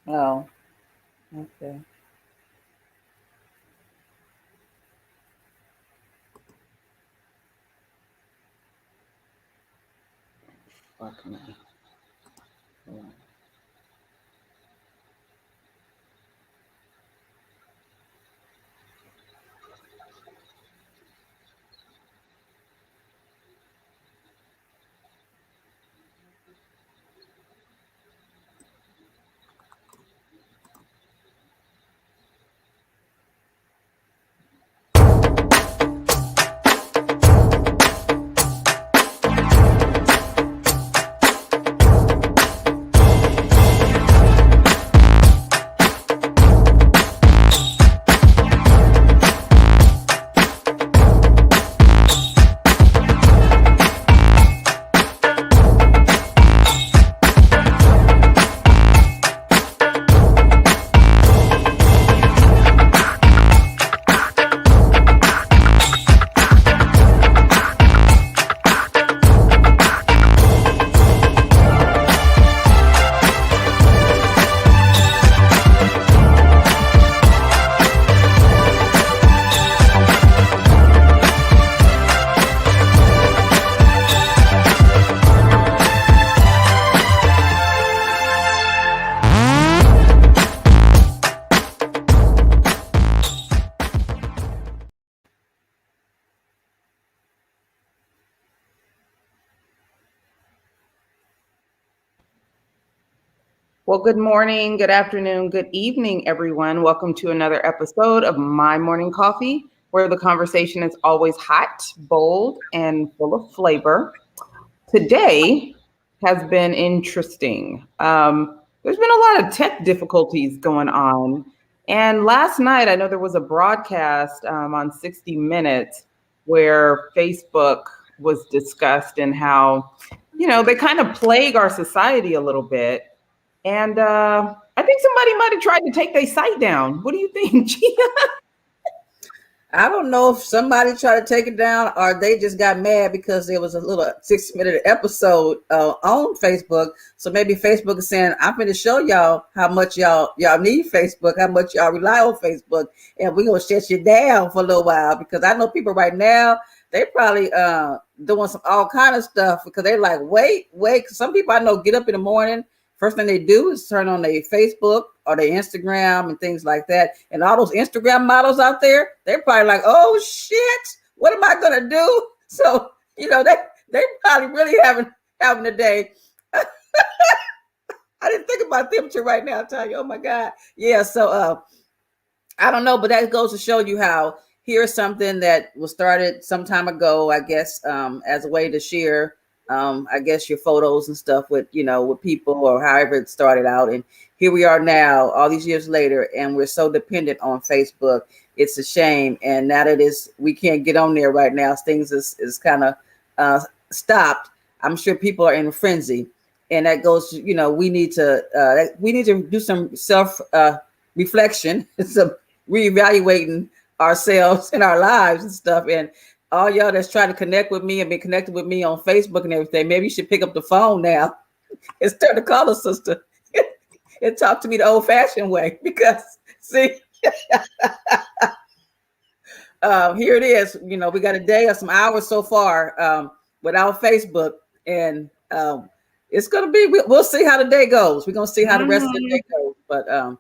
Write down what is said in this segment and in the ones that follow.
Oh, okay. Fuck me. Yeah. Well, good morning, good afternoon, good evening, everyone. Welcome to another episode of My Morning Coffee, where the conversation is always hot, bold, and full of flavor. Today has been interesting. There's been a lot of tech difficulties going on. And last night, I know there was a broadcast on 60 Minutes where Facebook was discussed and how, they kind of plague our society a little bit. And I think somebody might have tried to take their site down. What do you think, Gia? I don't know if somebody tried to take it down or they just got mad because there was a little 6 minute episode on Facebook. So maybe Facebook is saying, "I'm going to show y'all how much y'all need Facebook, how much y'all rely on Facebook, and we're gonna shut you down for a little while." Because I know people right now, they probably doing some all kind of stuff because they're like, wait. 'Cause some people I know get up in the morning. First thing they do is turn on their Facebook or their Instagram and things like that. And all those Instagram models out there, they're probably like, "Oh shit, what am I gonna do?" So they probably really having a day. I didn't think about them till right now, Tonya. Oh my God. Yeah, so I don't know, but that goes to show you how here's something that was started some time ago, I guess, as a way to share, I guess, your photos and stuff with people or however it started out. And here we are now, all these years later, and we're so dependent on Facebook. It's a shame. And now that we can't get on there right now, things is kind of stopped. I'm sure people are in a frenzy. And that goes to, we need to do some self reflection, some reevaluating ourselves and our lives and stuff. And all y'all that's trying to connect with me and been connected with me on Facebook and everything, maybe you should pick up the phone now and start to call a sister and talk to me the old-fashioned way. Because see, here it is. We got a day or some hours so far without Facebook, and it's gonna be. We'll see how the day goes. We're gonna see how the rest of the day goes, but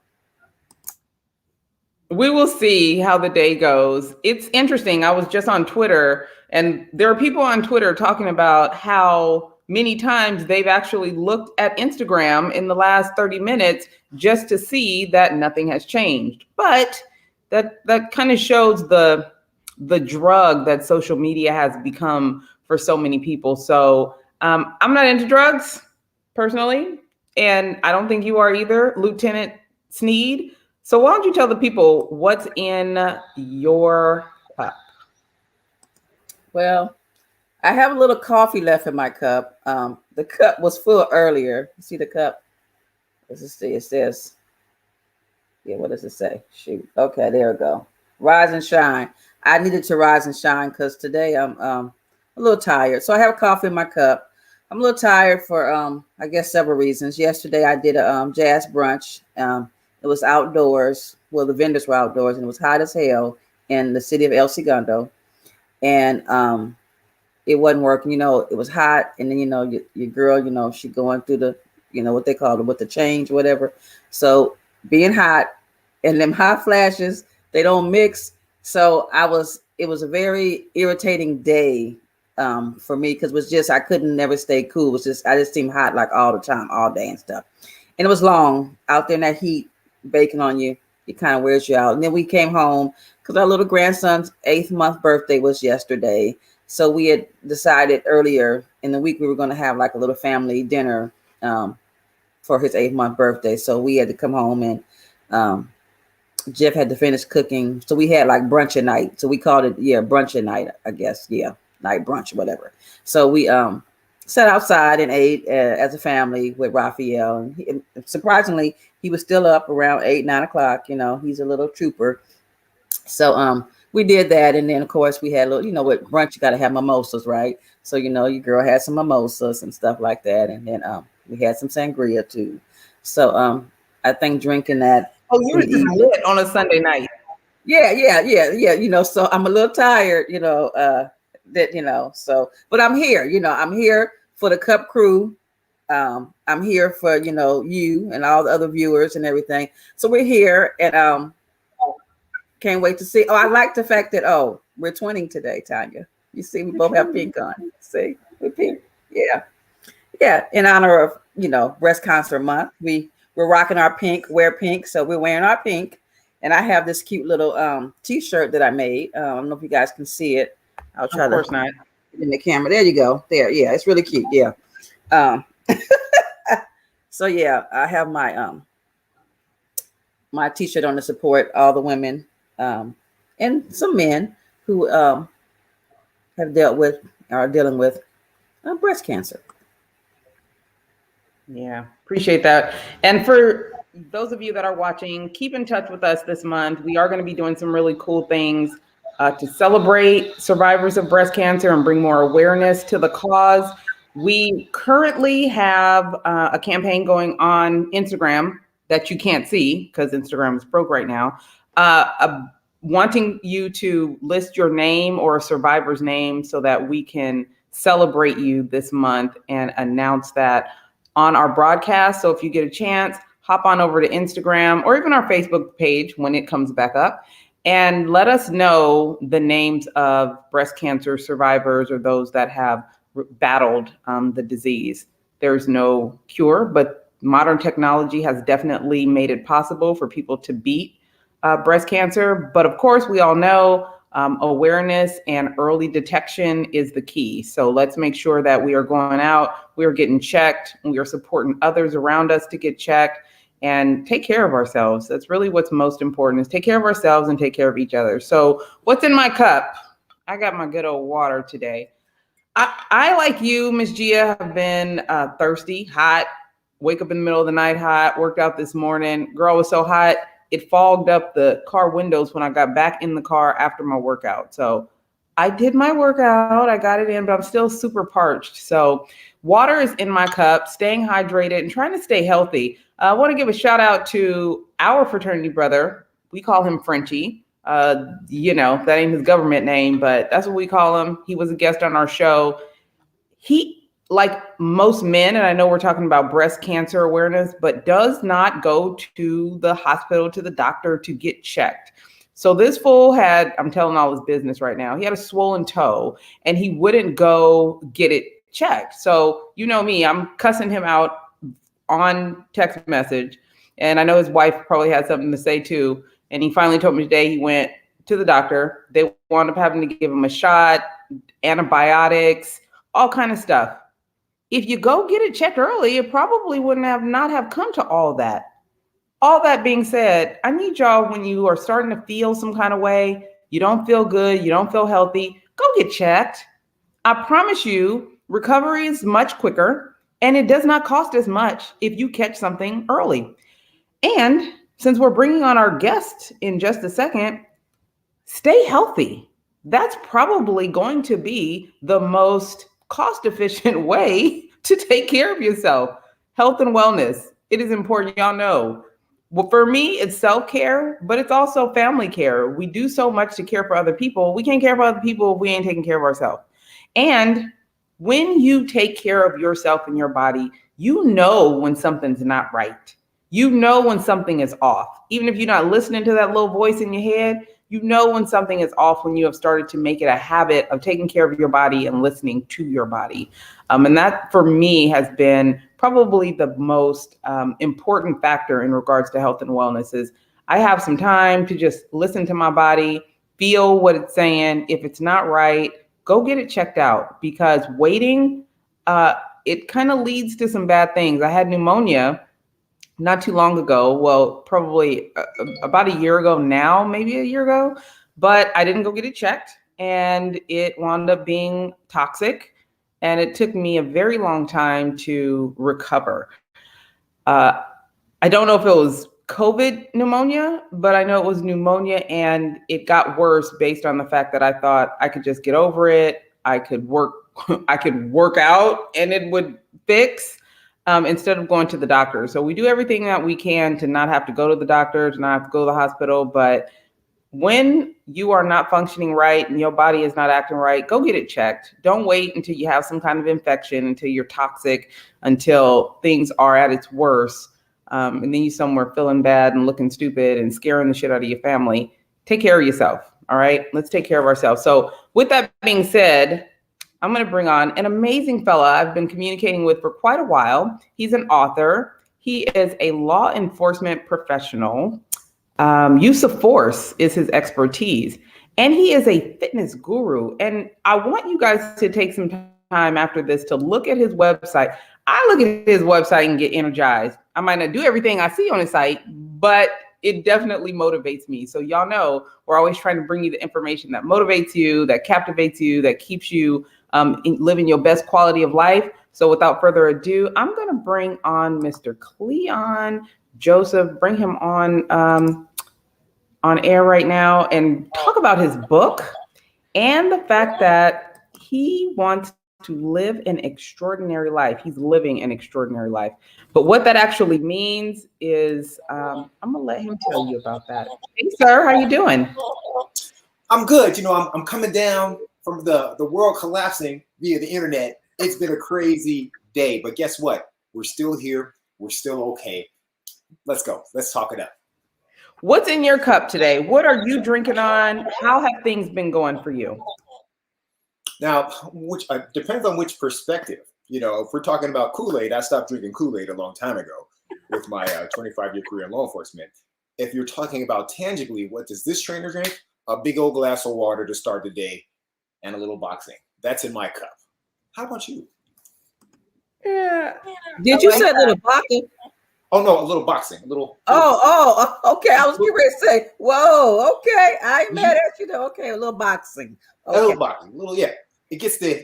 We will see how the day goes. It's interesting. I was just on Twitter, and there are people on Twitter talking about how many times they've actually looked at Instagram in the last 30 minutes just to see that nothing has changed. But that kind of shows the drug that social media has become for so many people. So I'm not into drugs personally, and I don't think you are either, Lieutenant Sneed. So why don't you tell the people what's in your cup? well, I have a little coffee left in my cup. The cup was full earlier. You see the cup? What does it say? It says, yeah, what does it say? Shoot. Okay, there we go. Rise and shine. I needed to rise and shine because today I'm a little tired. So I have coffee in my cup. I'm a little tired for I guess several reasons. Yesterday I did a jazz brunch. It was outdoors. Well, the vendors were outdoors, and it was hot as hell in the city of El Segundo, and it wasn't working. It was hot, and then your girl, she going through the, what they call it with the change, whatever. So being hot and them hot flashes, they don't mix. So it was a very irritating day for me because it was just I couldn't never stay cool. It was just I just seemed hot like all the time, all day and stuff. And it was long out there in that heat, baking on you. It kind of wears you out. And then we came home because our little grandson's 8th month birthday was yesterday. So we had decided earlier in the week we were going to have like a little family dinner for his 8th month birthday. So we had to come home, and Jeff had to finish cooking. So we had like brunch at night. So we called it, brunch at night, I guess. Yeah, night brunch, whatever. So we sat outside and ate as a family with Raphael. And surprisingly, he was still up around 8, 9 o'clock. He's a little trooper. So we did that, and then of course we had a little, with brunch you got to have mimosas, right? So your girl had some mimosas and stuff like that, and then we had some sangria too. So I think drinking that Oh, you in were the just evening. lit on a Sunday night. Yeah. So I'm a little tired, so but I'm here, I'm here for the Cup crew. I'm here for, you and all the other viewers and everything. So we're here, and can't wait to see. Oh, I like the fact that we're twinning today, Tonya. You see, we both have pink on. See, we're pink. Yeah. Yeah. In honor of, breast cancer month. We're rocking our pink, wear pink. So we're wearing our pink. And I have this cute little t-shirt that I made. I don't know if you guys can see it. I'll try Of to course not. put it in the camera. There you go. There. Yeah, it's really cute. Yeah. Um so yeah, I have my t-shirt on to support all the women and some men who have dealt with or are dealing with breast cancer. Yeah, appreciate that. And for those of you that are watching, keep in touch with us this month. We are going to be doing some really cool things to celebrate survivors of breast cancer and bring more awareness to the cause. We currently have a campaign going on Instagram that you can't see because Instagram is broke right now. Wanting you to list your name or a survivor's name so that we can celebrate you this month and announce that on our broadcast. So if you get a chance, hop on over to Instagram or even our Facebook page when it comes back up and let us know the names of breast cancer survivors or those that have battled the disease. There's no cure, but modern technology has definitely made it possible for people to beat breast cancer. But of course, we all know awareness and early detection is the key. So let's make sure that we are going out, we are getting checked, and we are supporting others around us to get checked and take care of ourselves. That's really what's most important, is take care of ourselves and take care of each other. So what's in my cup? I got my good old water today. I like you, Miss Gia, have been thirsty, hot, wake up in the middle of the night hot, worked out this morning. Girl, was so hot, it fogged up the car windows when I got back in the car after my workout. So I did my workout, I got it in, but I'm still super parched. So water is in my cup, staying hydrated and trying to stay healthy. I want to give a shout out to our fraternity brother. We call him Frenchie. That ain't his government name, but that's what we call him. He was a guest on our show. He, like most men, and I know we're talking about breast cancer awareness, but does not go to the hospital, to the doctor to get checked. So this fool had, I'm telling all his business right now, he had a swollen toe and he wouldn't go get it checked. So you know me, I'm cussing him out on text message. And I know his wife probably had something to say too. And he finally told me today he went to the doctor. They wound up having to give him a shot, antibiotics, all kind of stuff. If you go get it checked early, it probably wouldn't have not have come to all that. All that being said, I need y'all, when you are starting to feel some kind of way, you don't feel good, you don't feel healthy, go get checked. I promise you, recovery is much quicker and it does not cost as much if you catch something early. And since we're bringing on our guest in just a second, stay healthy. That's probably going to be the most cost efficient way to take care of yourself. Health and wellness. It is important. Y'all know. Well, for me, it's self-care, but it's also family care. We do so much to care for other people. We can't care for other people if we ain't taking care of ourselves. And when you take care of yourself and your body, you know when something's not right. You know when something is off. Even if you're not listening to that little voice in your head, you know when something is off when you have started to make it a habit of taking care of your body and listening to your body. And that for me has been probably the most important factor in regards to health and wellness is I have some time to just listen to my body, feel what it's saying. If it's not right, go get it checked out, because waiting, it kind of leads to some bad things. I had pneumonia not too long ago. Well, probably about a year ago now, maybe a year ago, but I didn't go get it checked and it wound up being toxic. And it took me a very long time to recover. Uh, I don't know if it was COVID pneumonia, but I know it was pneumonia, and it got worse based on the fact that I thought I could just get over it. I could work, I could work out and it would fix, instead of going to the doctor. So we do everything that we can to not have to go to the doctor, to not have to go to the hospital. But when you are not functioning right and your body is not acting right, go get it checked. Don't wait until you have some kind of infection, until you're toxic, until things are at its worst. And then you somewhere feeling bad and looking stupid and scaring the shit out of your family. Take care of yourself. All right. Let's take care of ourselves. So with that being said, I'm going to bring on an amazing fella I've been communicating with for quite a while. He's an author. He is a law enforcement professional. Use of force is his expertise, and he is a fitness guru. And I want you guys to take some time after this to look at his website. I look at his website and get energized. I might not do everything I see on his site, but it definitely motivates me. So y'all know we're always trying to bring you the information that motivates you, that captivates you, that keeps you living your best quality of life. So without further ado, I'm going to bring on Mr. Cleon Joseph, bring him on air right now and talk about his book and the fact that he wants to live an extraordinary life. He's living an extraordinary life. But what that actually means is, I'm gonna let him tell you about that. Hey, sir, how you doing? I'm good. I'm coming down from the world collapsing via the internet. It's been a crazy day, but guess what? We're still here. We're still okay. Let's go. Let's talk it up. What's in your cup today? What are you drinking on? How have things been going for you? Now, which depends on which perspective. If we're talking about Kool-Aid, I stopped drinking Kool-Aid a long time ago with my 25-year career in law enforcement. If you're talking about tangibly, what does this trainer drink? A big old glass of water to start the day and a little boxing. That's in my cup. How about you? Yeah. Did you say a little boxing? Oh no, a little boxing, a little. Okay. I was getting ready to say, whoa, okay. I ain't mad at you though. Okay, a little boxing. Okay. A little boxing, a little, yeah. It gets the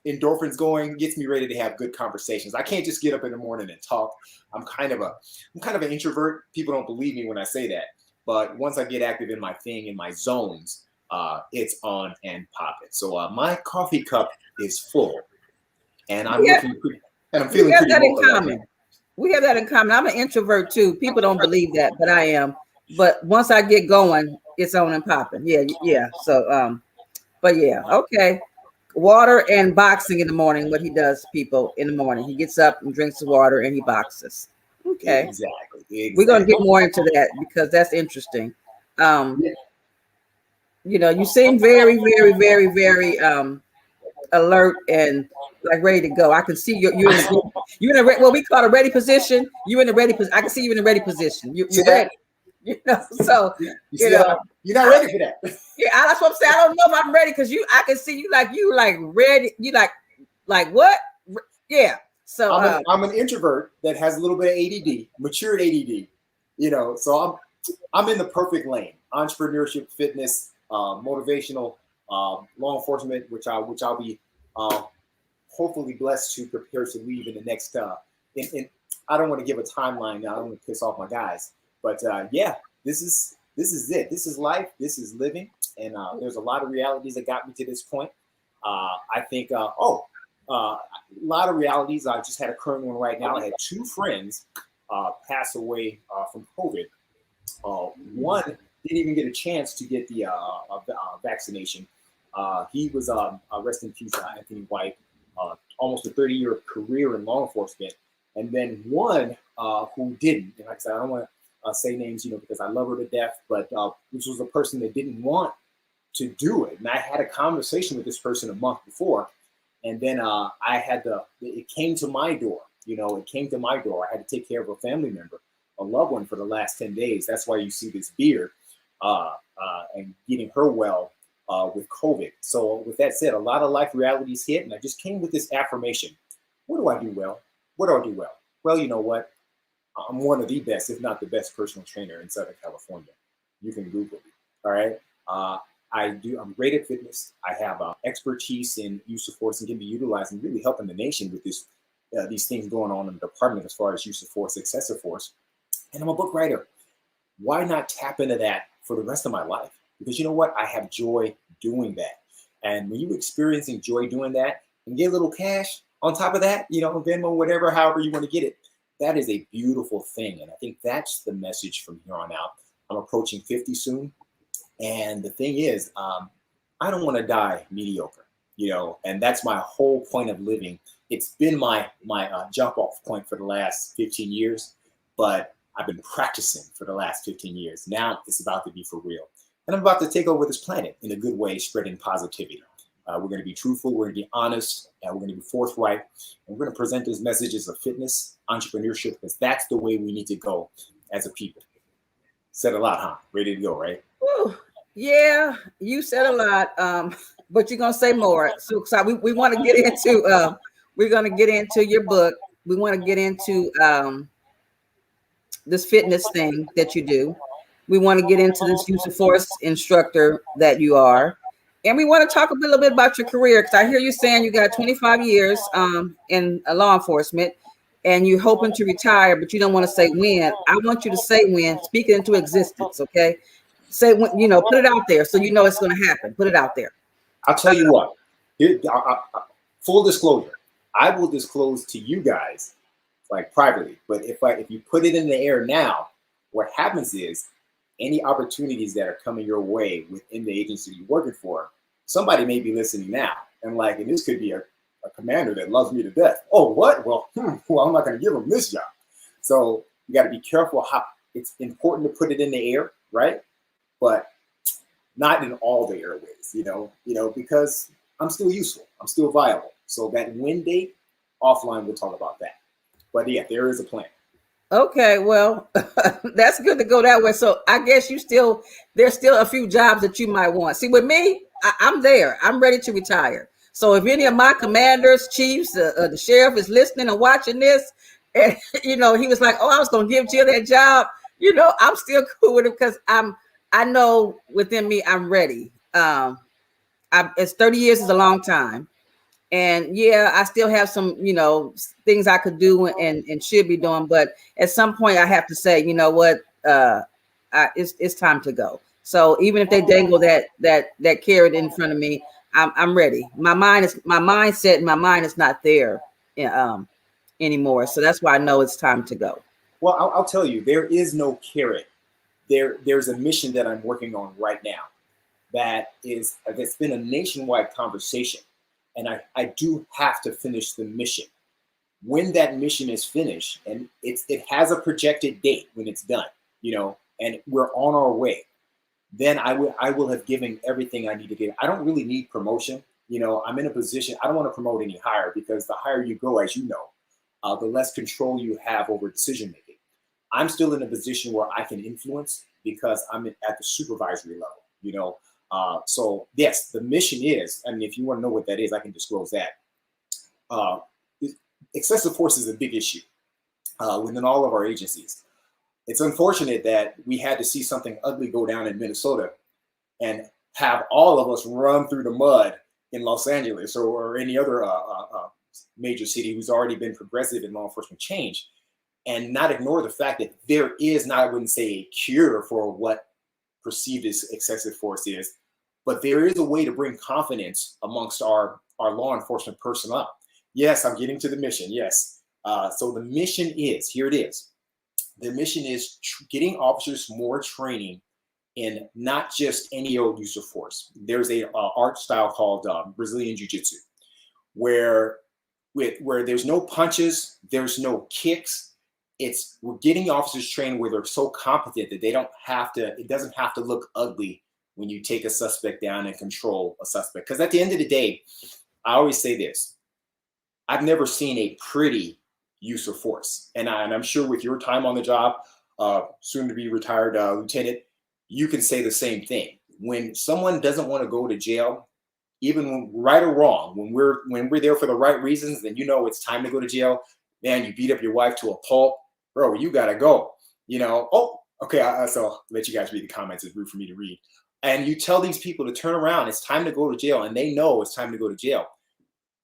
endorphins going, gets me ready to have good conversations. I can't just get up in the morning and talk. I'm kind of an introvert. People don't believe me when I say that, but once I get active in my thing, in my zones, it's on and popping. So my coffee cup is full, and I'm feeling pretty common. We have that in common. I'm an introvert too. People don't believe that, but I am. But once I get going, it's on and popping. Yeah. So, but yeah, okay. Water and boxing in the morning. What he does, people, in the morning, he gets up and drinks the water and he boxes. Okay. Exactly. We're gonna get more into that because that's interesting. You seem very, very, very, very alert and like ready to go. I can see you're in what we call a ready position. You're in a ready position. I can see you in a ready position. You're ready. So you're not ready for that. Yeah, that's what I'm saying. I don't know if I'm ready because I can see you like ready. You like what? Yeah. So I'm an introvert that has a little bit of ADD, matured ADD. So I'm in the perfect lane: entrepreneurship, fitness, motivational, law enforcement, which I'll be hopefully blessed to prepare to leave in the next. I don't want to give a timeline now. I don't want to piss off my guys, but yeah, this is it. This is life. This is living, and there's a lot of realities that got me to this point. I think. a lot of realities. I just had a current one right now. I had two friends pass away from COVID. One didn't even get a chance to get the vaccination. He was, rest in peace, Anthony White, almost a 30-year career in law enforcement. And then one who didn't. And like I said, I don't want to say names, because I love her to death, but this was a person that didn't want to do it. And I had a conversation with this person a month before. And then it came to my door. It came to my door. I had to take care of a family member, a loved one, for the last 10 days. That's why you see this beard and getting her well with COVID. So with that said, a lot of life realities hit, and I just came with this affirmation. What do I do well? What do I do well? Well, you know what? I'm one of the best, if not the best, personal trainer in Southern California. You can Google me. All right. I'm great at fitness. I have expertise in use of force and can be utilized and really helping the nation with these things going on in the department as far as use of force, excessive force. And I'm a book writer. Why not tap into that for the rest of my life? Because you know what? I have joy doing that. And when you're experiencing joy doing that and get a little cash on top of that, Venmo, whatever, however you want to get it, that is a beautiful thing. And I think that's the message from here on out. I'm approaching 50 soon. And the thing is, I don't want to die mediocre, and that's my whole point of living. It's been my jump off point for the last 15 years, but I've been practicing for the last 15 years. Now it's about to be for real. And I'm about to take over this planet in a good way, spreading positivity. We're going to be truthful. We're going to be honest. And we're going to be forthright. And we're going to present those messages of fitness, entrepreneurship, because that's the way we need to go as a people. Said a lot, huh? Ready to go, right? Whew. Yeah, you said a lot, but you're gonna say more. So we want to get into we're gonna get into your book. We want to get into this fitness thing that you do. We want to get into this use of force instructor that you are, and we want to talk a little bit about your career, because I hear you saying you got 25 years in law enforcement, and you're hoping to retire, but you don't want to say when. I want you to say when. Speak it into existence, okay? Say when, put it out there so it's going to happen. Put it out there. I'll tell you what. Full disclosure, I will disclose to you guys like privately. But if you put it in the air now, what happens is any opportunities that are coming your way within the agency you're working for, somebody may be listening now and this could be a commander that loves me to death. Oh, what? Well, I'm not going to give him this job. So you got to be careful how it's important to put it in the air, right? But not in all the airways, because I'm still useful. I'm still viable. So that win date, offline, we'll talk about that. But yeah, there is a plan. Okay, well, that's good to go that way. So I guess there's still a few jobs that you might want. See, with me, I'm there. I'm ready to retire. So if any of my commanders, chiefs, the sheriff is listening and watching this, and he was like, "Oh, I was going to give Jill that job," I'm still cool with it because I know within me I'm ready. It's 30 years is a long time, and yeah, I still have some things I could do and should be doing, but at some point I have to say, you know what, it's time to go. So even if they dangle that carrot in front of me, I'm ready. My mindset and my mind is not there anymore. So that's why I know it's time to go. Well, I'll tell you, there is no carrot. There's a mission that I'm working on right now that's been a nationwide conversation. And I do have to finish the mission. When that mission is finished, and it has a projected date when it's done, and we're on our way, then I will have given everything I need to give. I don't really need promotion. I'm in a position, I don't want to promote any higher, because the higher you go, as you know, the less control you have over decision making. I'm still in a position where I can influence because I'm at the supervisory level, So yes, the mission is, if you want to know what that is, I can disclose that. Excessive force is a big issue within all of our agencies. It's unfortunate that we had to see something ugly go down in Minnesota and have all of us run through the mud in Los Angeles or any other major city who's already been progressive in law enforcement change, and not ignore the fact that there is not, I wouldn't say a cure for what perceived as excessive force is, but there is a way to bring confidence amongst our law enforcement personnel. Yes, I'm getting to the mission. Yes. So the mission is, here it is. The mission is getting officers more training in not just any old use of force. There's a art style called Brazilian Jiu-Jitsu, where there's no punches, there's no kicks. We're getting officers trained where they're so competent that it doesn't have to look ugly when you take a suspect down and control a suspect. Because at the end of the day, I always say this: I've never seen a pretty use of force, and I'm sure with your time on the job, soon to be retired lieutenant, you can say the same thing. When someone doesn't want to go to jail, even right or wrong, when we're there for the right reasons, then it's time to go to jail. Man, you beat up your wife to a pulp, bro. You gotta go. Oh, okay. So I'll let you guys read the comments. It's rude for me to read. And you tell these people to turn around. It's time to go to jail, and they know it's time to go to jail.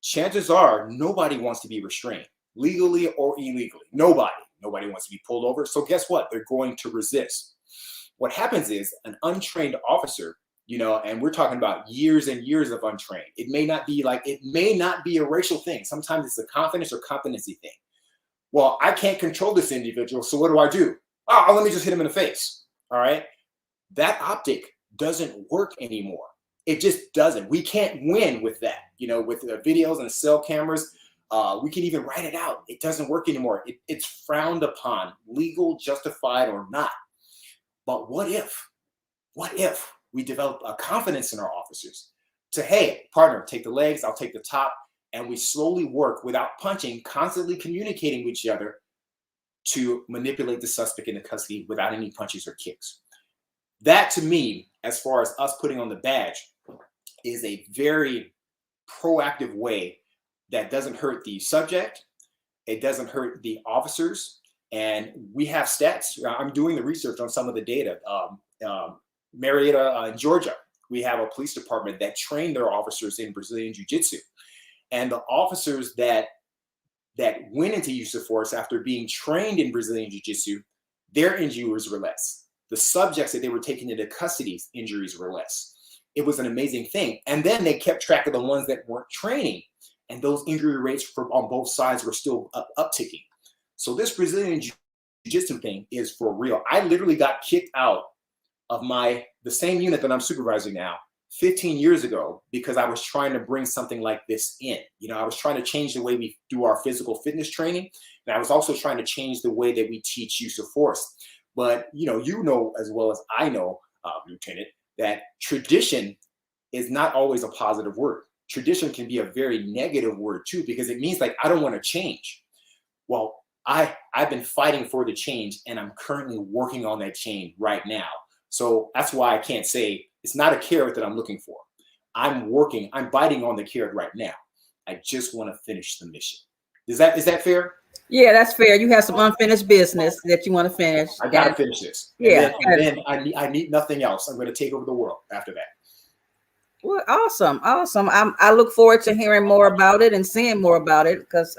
Chances are nobody wants to be restrained, legally or illegally. Nobody wants to be pulled over. So guess what? They're going to resist. What happens is an untrained officer, and we're talking about years and years of untrained. It may not be a racial thing. Sometimes it's a confidence or competency thing. Well, I can't control this individual, so what do? Oh, let me just hit him in the face. All right. That optic doesn't work anymore. It just doesn't. We can't win with that. With the videos and cell cameras, we can even write it out. It doesn't work anymore. It's frowned upon, legal, justified, or not. But what if we develop a confidence in our officers to, hey, partner, take the legs, I'll take the top, and we slowly work without punching, constantly communicating with each other to manipulate the suspect into custody without any punches or kicks. That, to me, as far as us putting on the badge, is a very proactive way that doesn't hurt the subject. It doesn't hurt the officers. And we have stats. I'm doing the research on some of the data. Marietta in Georgia, we have a police department that trained their officers in Brazilian Jiu-Jitsu. And the officers that went into use of force after being trained in Brazilian Jiu-Jitsu, their injuries were less. The subjects that they were taking into custody, injuries were less. It was an amazing thing. And then they kept track of the ones that weren't training, and those injury rates on both sides were still upticking. So this Brazilian Jiu-Jitsu thing is for real. I literally got kicked out of the same unit that I'm supervising now 15 years ago because I was trying to bring something like this in. I was trying to change the way we do our physical fitness training, and I was also trying to change the way that we teach use of force. But you know as well as I know, Lieutenant, that tradition is not always a positive word. Tradition can be a very negative word too, because it means like I don't want to change. Well, I've been fighting for the change, and I'm currently working on that change right now. So that's why I can't say it's not a carrot that I'm looking for. I'm biting on the carrot right now. I just want to finish the mission. Is that fair? Yeah, that's fair. You have some unfinished business that you want to finish. I got to finish this. Yeah. And then I need nothing else. I'm going to take over the world after that. Well, awesome. I look forward to hearing more about it and seeing more about it, because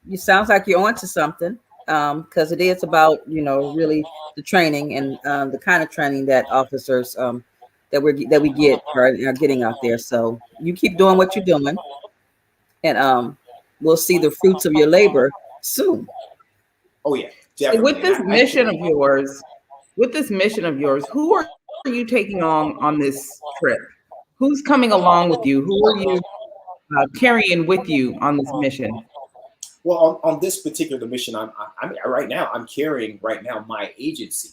you sounds like you're onto something. Because it is about really the training and the kind of training that officers that we get are getting out there. So you keep doing what you're doing, and we'll see the fruits of your labor soon. Oh yeah, definitely. With this mission of yours, who are you taking on this trip? Who's coming along with you? Who are you carrying with you on this mission? Well, on this particular mission, I'm right now. I'm carrying right now my agency.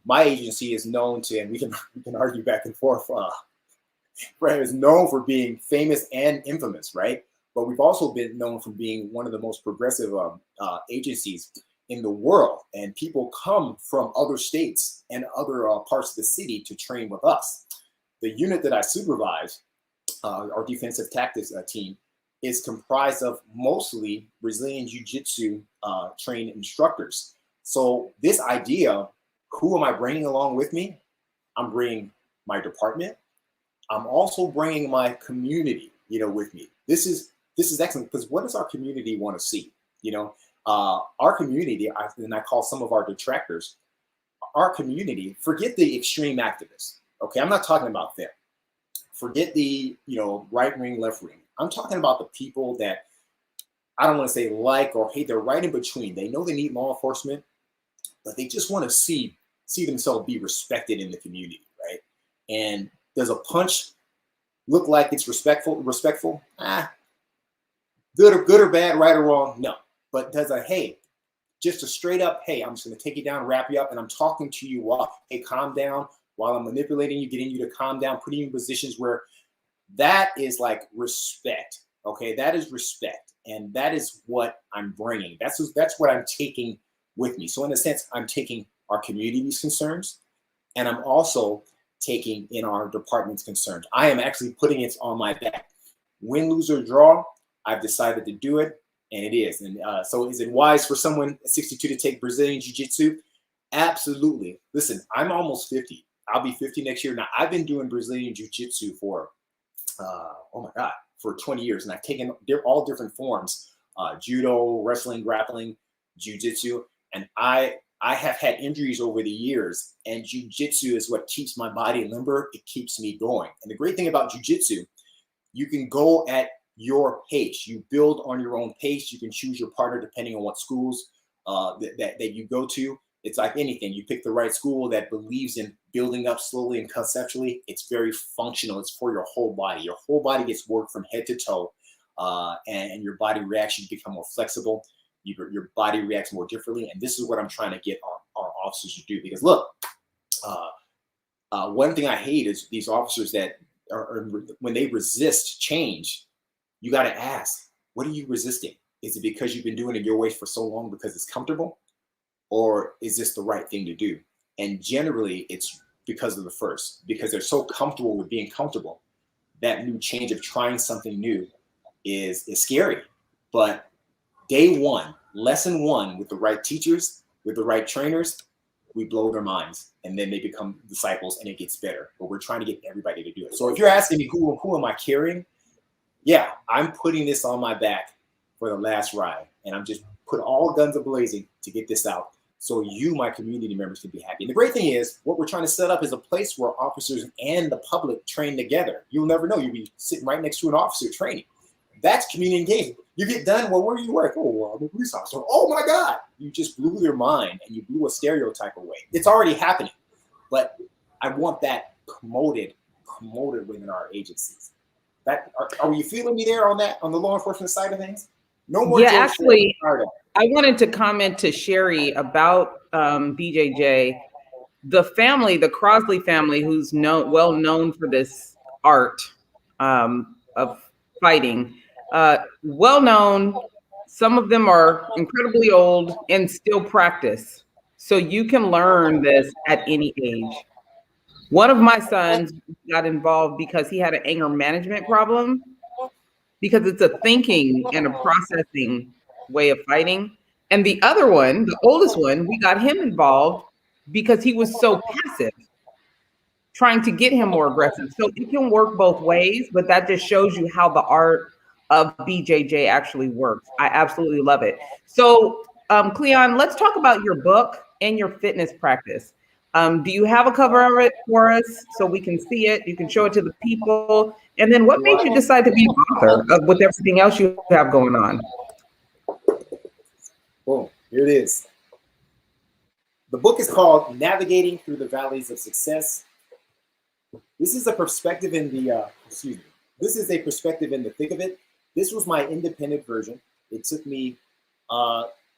My agency is known to, and we can argue back and forth. Right, is known for being famous and infamous, right? But we've also been known for being one of the most progressive agencies in the world, and people come from other states and other parts of the city to train with us. The unit that I supervise, our defensive tactics team, is comprised of mostly Brazilian Jiu-Jitsu trained instructors. So this idea, who am I bringing along with me? I'm bringing my department. I'm also bringing my community, with me. This is excellent, because what does our community want to see? Our community, and I call some of our detractors, our community, forget the extreme activists. Okay, I'm not talking about them. Forget the right wing, left wing. I'm talking about the people that I don't want to say like or hate. They're right in between. They know they need law enforcement, but they just want to see themselves be respected in the community, right? And does a punch look like it's respectful? Good or bad, right or wrong? No. But does a hey, just a straight up, hey, I'm just going to take you down, wrap you up, and I'm talking to you while, hey, calm down, while I'm manipulating you, getting you to calm down, putting you in positions where that is like respect. Okay, that is respect, and that is what I'm bringing. That's what I'm taking with me. So in a sense, I'm taking our community's concerns, and I'm also taking in our department's concerns. I am actually putting it on my back. Win, lose, or draw, I've decided to do it, and it is. And so is it wise for someone at 62 to take Brazilian Jiu-Jitsu? Absolutely. Listen, I'm almost 50. I'll be 50 next year. Now, I've been doing Brazilian Jiu-Jitsu for, for 20 years, and I've taken all different forms, judo, wrestling, grappling, Jiu-Jitsu, and I have had injuries over the years, and Jiu-Jitsu is what keeps my body limber. It keeps me going. And the great thing about Jiu-Jitsu, you can go at your pace. You build on your own pace. You can choose your partner depending on what schools that you go to. It's like anything. You pick the right school that believes in building up slowly and conceptually. It's very functional. It's for your whole body. Your whole body gets worked from head to toe, and your body reactions become more flexible. Your body reacts more differently. And this is what I'm trying to get our officers to do. Because look, one thing I hate is these officers that are when they resist change. You got to ask, what are you resisting? Is it because you've been doing it your way for so long because it's comfortable? Or is this the right thing to do? And generally, it's because of the first, because they're so comfortable with being comfortable. That new change of trying something new is scary. But day one, lesson one, with the right teachers, with the right trainers, we blow their minds, and then they become disciples, and it gets better. But we're trying to get everybody to do it. So if you're asking me, who am I carrying? Yeah, I'm putting this on my back for the last ride, and I'm just put all guns a-blazing to get this out so you, my community members, can be happy. And the great thing is, what we're trying to set up is a place where officers and the public train together. You'll never know. You'll be sitting right next to an officer training. That's community engagement. You get done, well, where do you work? Oh, well, I'm a police officer. Oh, my God. You just blew their mind, and you blew a stereotype away. It's already happening, but I want that promoted within our agencies. Are you feeling me there on that, on the law enforcement side of things? No more. Yeah, actually, I wanted to comment to Sherry about BJJ. The family, the Crosley family, who's well known for this art of fighting, well known. Some of them are incredibly old and still practice. So you can learn this at any age. One of my sons got involved because he had an anger management problem, because it's a thinking and a processing way of fighting. And the other one, the oldest one, we got him involved because he was so passive, trying to get him more aggressive. So it can work both ways, but that just shows you how the art of BJJ actually works. I absolutely love it. So Cleon, let's talk about your book and your fitness practice. Do you have a cover of it for us so we can see it? You can show it to the people. And then what made you decide to be an author with everything else you have going on? Boom, here it is. The book is called Navigating Through the Valleys of Success. This is a perspective in the, this is a perspective in the thick of it. This was my independent version. It took me,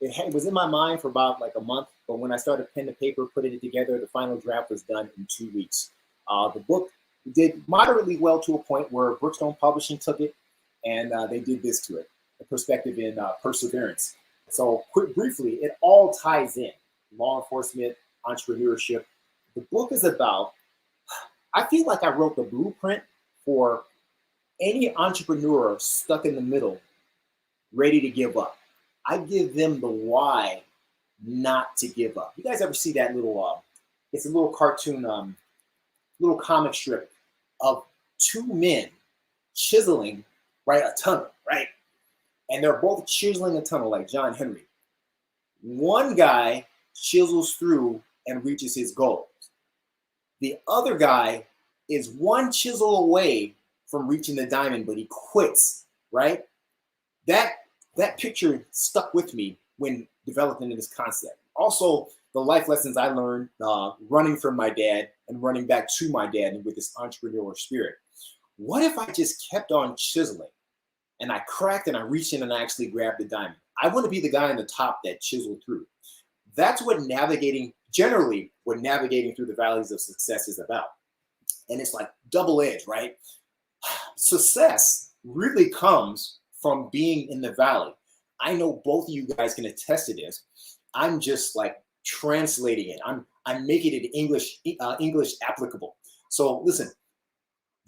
it was in my mind for about like a month, but when I started pen to paper, putting it together, the final draft was done in 2 weeks. The book did moderately well to a point where Brookstone Publishing took it and they did this to it, a perspective in perseverance. So briefly, it all ties in: law enforcement, entrepreneurship. The book is about, I feel like I wrote the blueprint for any entrepreneur stuck in the middle, ready to give up. I give them the why not to give up. You guys ever see that little, it's a little cartoon, little comic strip of two men chiseling, right, a tunnel, right? And they're both chiseling a tunnel like John Henry. One guy chisels through and reaches his goals. The other guy is one chisel away from reaching the diamond, but he quits right? That picture stuck with me when developing this concept. Also, the life lessons I learned running from my dad and running back to my dad and with this entrepreneurial spirit. What if I just kept on chiseling and I cracked and I reached in and I actually grabbed the diamond? I want to be the guy on the top that chiseled through. That's what generally what navigating through the valleys of success is about. And it's like double-edged, right? Success really comes from being in the valley. I know both of you guys can attest to this. I'm just like translating it. I'm making it English applicable. So listen,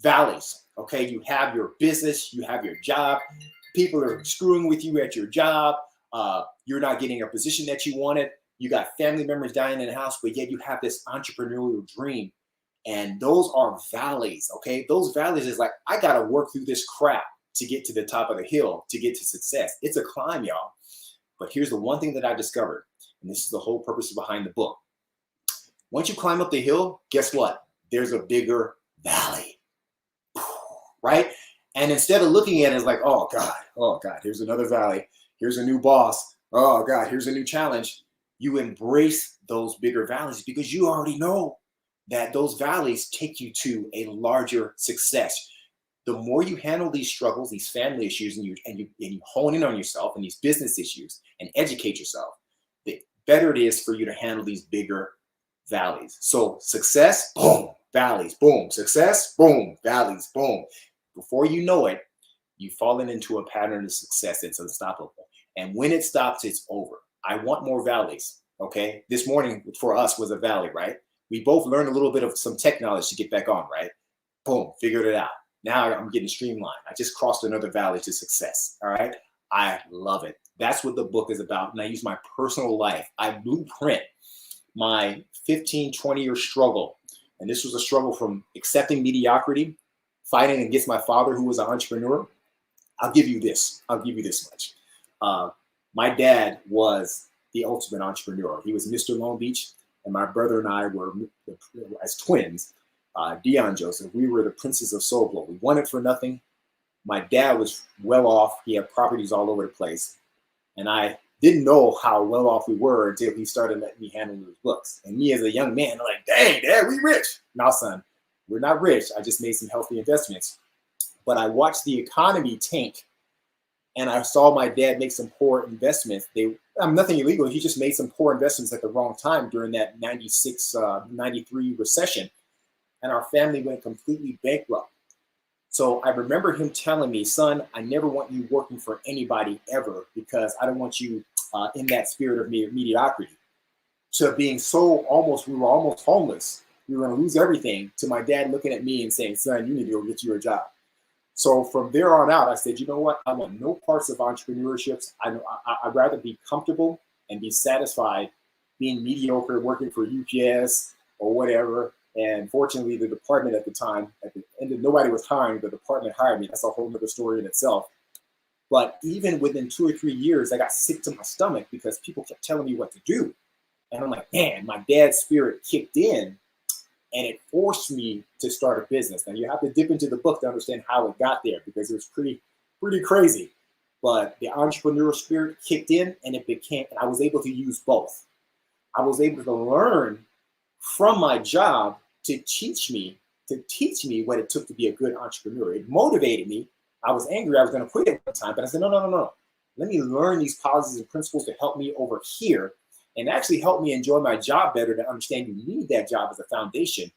valleys, okay? You have your business, you have your job. People are screwing with you at your job. You're not getting a position that you wanted. You got family members dying in the house, but yet you have this entrepreneurial dream. And those are valleys, okay? Those valleys is like, I got to work through this crap to get to the top of the hill, to get to success. It's a climb, y'all. But here's the one thing that I discovered, and this is the whole purpose behind the book. Once you climb up the hill, guess what? There's a bigger valley, right? And instead of looking at it as like, oh God, here's another valley. Here's a new boss. Oh God, here's a new challenge. You embrace those bigger valleys because you already know that those valleys take you to a larger success. The more you handle these struggles, these family issues, and you hone in on yourself and these business issues and educate yourself, the better it is for you to handle these bigger valleys. So success, boom, valleys, boom, success, boom, valleys, boom. Before you know it, you've fallen into a pattern of success that's unstoppable. And when it stops, it's over. I want more valleys, okay? This morning for us was a valley, right? We both learned a little bit of some tech knowledge to get back on, right? Boom, figured it out. Now I'm getting streamlined. I just crossed another valley to success, all right? I love it. That's what the book is about. And I use my personal life. I blueprint my 15, 20-year struggle. And this was a struggle from accepting mediocrity, fighting against my father, who was an entrepreneur. I'll give you this. I'll give you this much. My dad was the ultimate entrepreneur. He was Mr. Long Beach. And my brother and I were, as twins, Cleon Joseph, we were the princes of Soul Glow. We wanted for nothing. My dad was well off. He had properties all over the place. And I didn't know how well off we were until he started letting me handle his books. And me as a young man, I'm like, dang, Dad, we rich. Now, son, we're not rich. I just made some healthy investments. But I watched the economy tank. And I saw my dad make some poor investments. Nothing illegal. He just made some poor investments at the wrong time during that 96, 93 recession. And our family went completely bankrupt. So I remember him telling me, son, I never want you working for anybody ever because I don't want you in that spirit of mediocrity. To being we were almost homeless. We were going to lose everything, to my dad looking at me and saying, son, you need to go get you a job. So from there on out, I said, you know what? I want no parts of entrepreneurships. I'd rather be comfortable and be satisfied being mediocre, working for UPS or whatever. And fortunately, the department at the time, at the end, nobody was hiring. The department hired me. That's a whole other story in itself. But even within 2 or 3 years, I got sick to my stomach because people kept telling me what to do. And I'm like, man, my dad's spirit kicked in. And it forced me to start a business. Now you have to dip into the book to understand how it got there because it was pretty crazy. But the entrepreneurial spirit kicked in and I was able to use both. I was able to learn from my job to teach me what it took to be a good entrepreneur. It motivated me. I was angry. I was going to quit at one time, but I said, no. Let me learn these policies and principles to help me over here and actually help me enjoy my job better, to understand you need that job as a foundation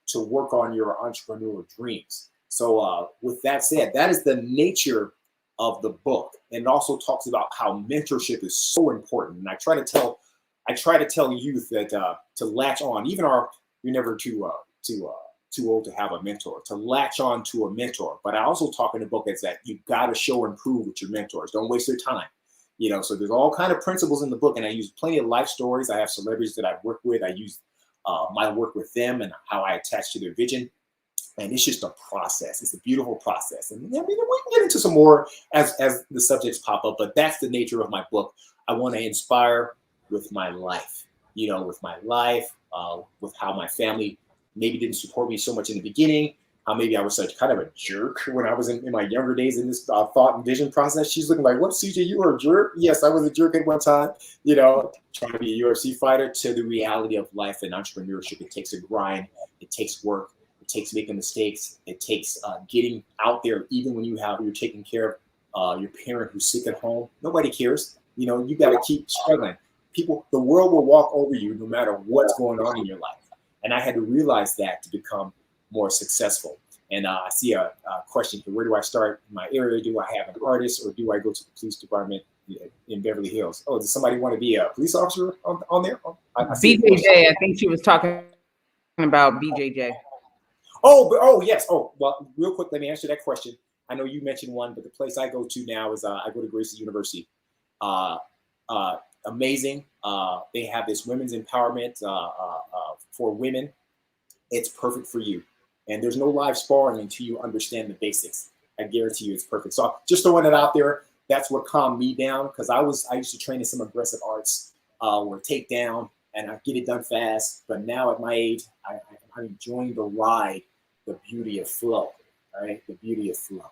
to work on your entrepreneurial dreams. So with that said, that is the nature of the book. And it also talks about how mentorship is so important. And I try to tell youth that to latch on, even you're never too old to have a mentor, to latch on to a mentor. But I also talk in the book is that you got to show and prove with your mentors. Don't waste their time. So there's all kind of principles in the book, and I use plenty of life stories. I have celebrities that I've worked with. I use my work with them and how I attach to their vision. And it's just a process. It's a beautiful process. And we can get into some more as the subjects pop up, but that's the nature of my book. I want to inspire with my life, with how my family maybe didn't support me so much in the beginning, how maybe I was such kind of a jerk when I was in my younger days in this thought and vision process. She's looking like, what, CJ, you were a jerk? Yes, I was a jerk at one time, you know, trying to be a UFC fighter, to the reality of life and entrepreneurship. It takes a grind. It takes work. It takes making mistakes. It takes getting out there, even when you're taking care of your parent who's sick at home. Nobody cares. You know, you got to keep struggling. The world will walk over you no matter what's going on in your life. And I had to realize that to become more successful. And I see a question here. Where do I start in my area? Do I have an artist, or do I go to the police department in Beverly Hills? Oh, does somebody want to be a police officer on there? I see BJJ, I think she was talking about BJJ. Oh, yes. Oh, well, real quick, let me answer that question. I know you mentioned one, but the place I go to now is I go to Gracie University. Amazing. They have this women's empowerment for women. It's perfect for you. And there's no live sparring until you understand the basics. I guarantee you it's perfect. So just throwing it out there, that's what calmed me down, because I used to train in some aggressive arts or takedown, and I get it done fast. But now at my age, I'm enjoying the ride, the beauty of flow, right? The beauty of flow.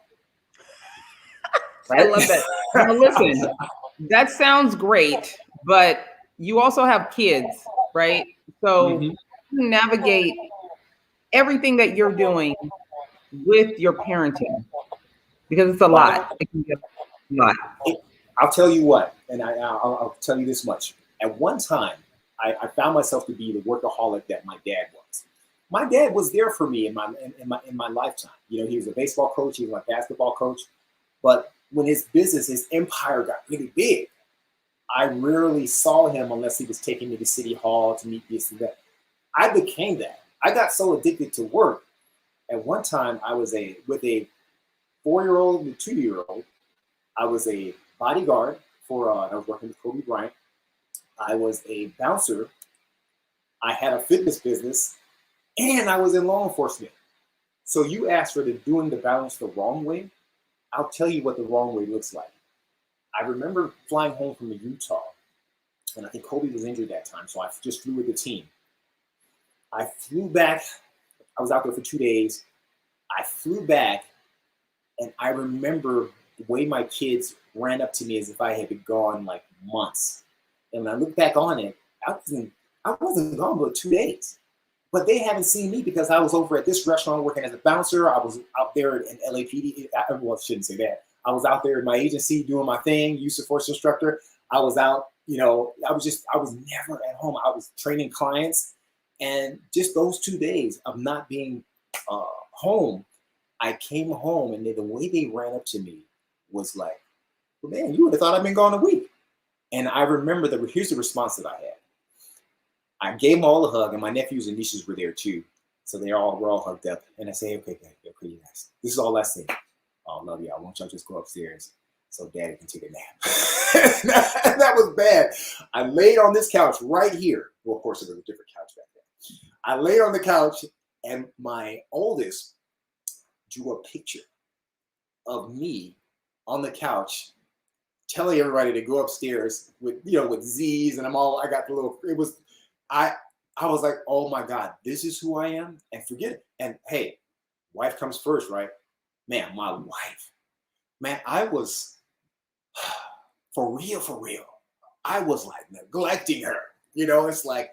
Right? I love that. Now listen, that sounds great, but you also have kids, right? So you navigate everything that you're doing with your parenting, because it's a lot. It can be a lot. I'll tell you what, and I'll tell you this much. At one time, I found myself to be the workaholic that my dad was. My dad was there for me in my lifetime. You know, he was a baseball coach, he was my basketball coach. But when his empire got really big, I rarely saw him unless he was taking me to City Hall to meet this and that. I became that. I got so addicted to work. At one time, I was with a 4-year-old and a 2-year-old. I was a bodyguard I was working with Kobe Bryant. I was a bouncer. I had a fitness business, and I was in law enforcement. So you asked for doing the balance the wrong way. I'll tell you what the wrong way looks like. I remember flying home from Utah, and I think Kobe was injured that time, so I just flew with the team. I flew back. I was out there for 2 days. I flew back, and I remember the way my kids ran up to me as if I had been gone like months. And when I look back on it, I wasn't gone but 2 days. But they haven't seen me because I was over at this restaurant working as a bouncer. I was out there in LAPD. Well, I shouldn't say that. I was out there in my agency doing my thing, use of force instructor. I was out, you know, I was never at home. I was training clients. And just those 2 days of not being home, I came home, and the way they ran up to me was like, well, man, you would have thought I'd been gone a week. And I remember here's the response that I had. I gave them all a hug, and my nephews and nieces were there too. So we're all hugged up. And I say, okay, you guys, this is all I say. Oh, love y'all. Won't y'all just go upstairs so daddy can take a nap? That was bad. I laid on this couch right here. Well, of course, it was a different couch back then. I laid on the couch, and my oldest drew a picture of me on the couch telling everybody to go upstairs with Z's, and I got the little, I was like, oh my God, this is who I am, and forget it. And hey, wife comes first, right? Man, my wife, man, I was for real. I was like neglecting her. You know, it's like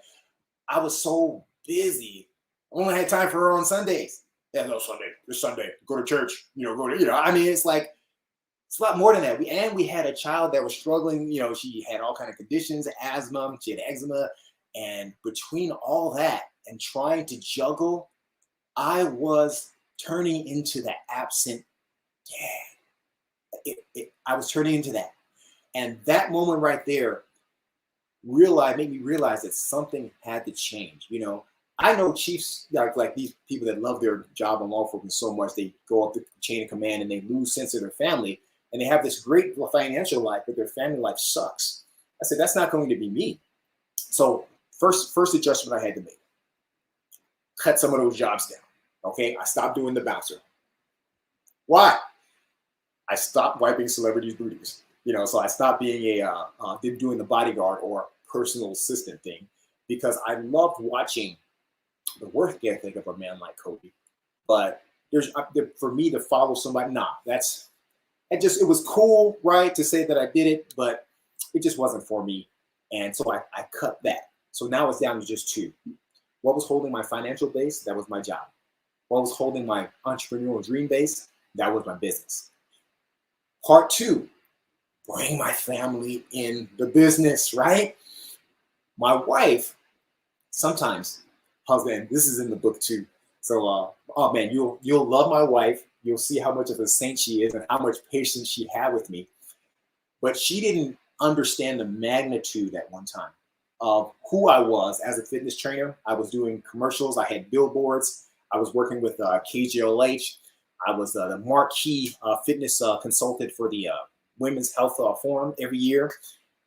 I was so busy. I only had time for her on Sundays. Yeah, no, Sunday. This Sunday, go to church. I mean, it's like, it's a lot more than that. We had a child that was struggling. You know, she had all kinds of conditions, asthma, she had eczema. And between all that and trying to juggle, I was turning into the absent dad. I was turning into that. And that moment right there made me realize that something had to change. You know, I know chiefs like these people that love their job in law enforcement so much, they go up the chain of command and they lose sense of their family, and they have this great financial life, but their family life sucks. I said, that's not going to be me. So first adjustment I had to make, cut some of those jobs down. Okay, I stopped doing the bouncer. Why? I stopped wiping celebrities' booties. You know, so I stopped being doing the bodyguard or personal assistant thing, because I loved watching the work ethic of a man like Kobe. But for me to follow somebody. Nah, it was cool, right, to say that I did it, but it just wasn't for me. And so I cut that. So now it's down to just two. What was holding my financial base? That was my job. What was holding my entrepreneurial dream base? That was my business. Part two, bring my family in the business, right? My wife, sometimes, husband, this is in the book too. So, oh man, you'll love my wife. You'll see how much of a saint she is and how much patience she had with me. But she didn't understand the magnitude at one time of who I was as a fitness trainer. I was doing commercials. I had billboards. I was working with KJLH. I was the marquee fitness consultant for the Women's Health Forum every year.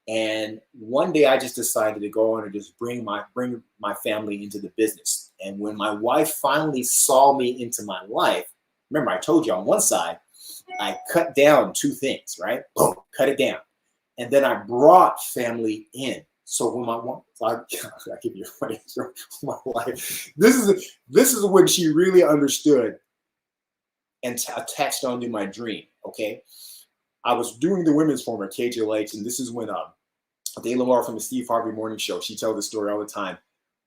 And one day I just decided to go on and just bring my family into the business. And when my wife finally saw me into my life, remember I told you on one side, I cut down two things, right? Boom, cut it down. And then I brought family in. So when I give you a funny story. My wife, this is when she really understood and attached onto my dream. Okay, I was doing the women's forum at KJLH, and this is when Day Lamar from the Steve Harvey Morning Show, she tells the story all the time,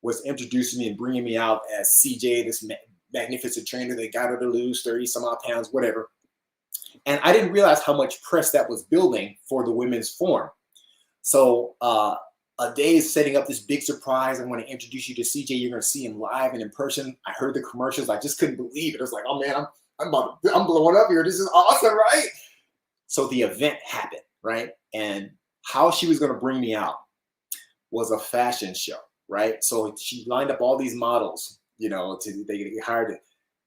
was introducing me and bringing me out as CJ, this magnificent trainer that got her to lose 30 some odd pounds, whatever. And I didn't realize how much press that was building for the women's forum. So a day is setting up this big surprise. I'm going to introduce you to CJ. You're going to see him live and in person. I heard the commercials. I just couldn't believe it. I was like, oh man, I'm blowing up here. This is awesome, right? So the event happened, right? And how she was going to bring me out was a fashion show, right? So she lined up all these models, they get hired,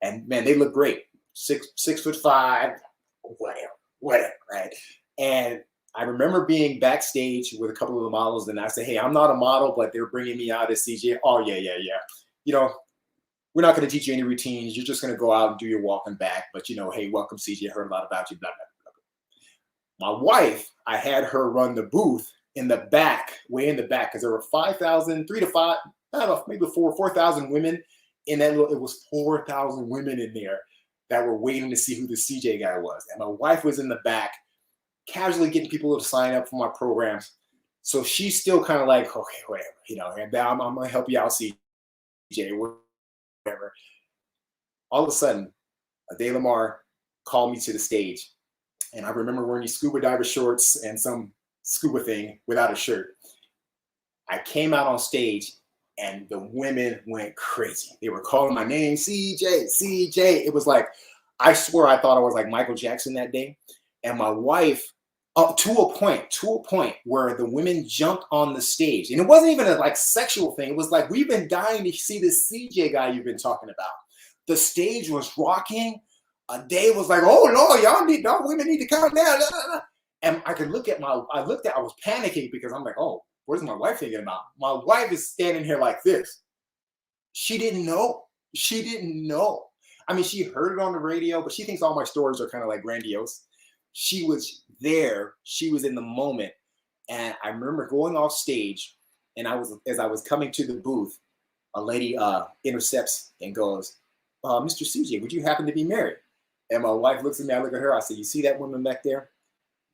and man, they look great. 6'5", whatever, right? And I remember being backstage with a couple of the models, and I said, hey, I'm not a model, but they're bringing me out as CJ. Oh, yeah. We're not going to teach you any routines. You're just going to go out and do your walk and back. But, hey, welcome, CJ. I heard a lot about you, blah, blah, blah. My wife, I had her run the booth in the back, way in the back, because there were 5,000, 3 to 5, I don't know, maybe 4,000 women in that it was 4,000 women in there that were waiting to see who the CJ guy was. And my wife was in the back, casually getting people to sign up for my programs. So she's still kind of like, okay, whatever, and I'm going to help you out, CJ, whatever. All of a sudden, Day Lamar called me to the stage. And I remember wearing these scuba diver shorts and some scuba thing without a shirt. I came out on stage and the women went crazy. They were calling my name, CJ. It was like, I swear I thought I was like Michael Jackson that day. And my wife, up to a point where the women jumped on the stage. And it wasn't even a like sexual thing. It was like, we've been dying to see this CJ guy you've been talking about. The stage was rocking. A day was like, oh Lord, women need to calm down. And I was panicking because I'm like, oh, what is my wife thinking about? My wife is standing here like this. She didn't know. I mean, she heard it on the radio, but she thinks all my stories are kind of like grandiose. She was there. She was in the moment. And I remember going off stage, and as I was coming to the booth, a lady intercepts and goes, Mr. CJ, would you happen to be married? And my wife looks at me, I look at her, I said, you see that woman back there?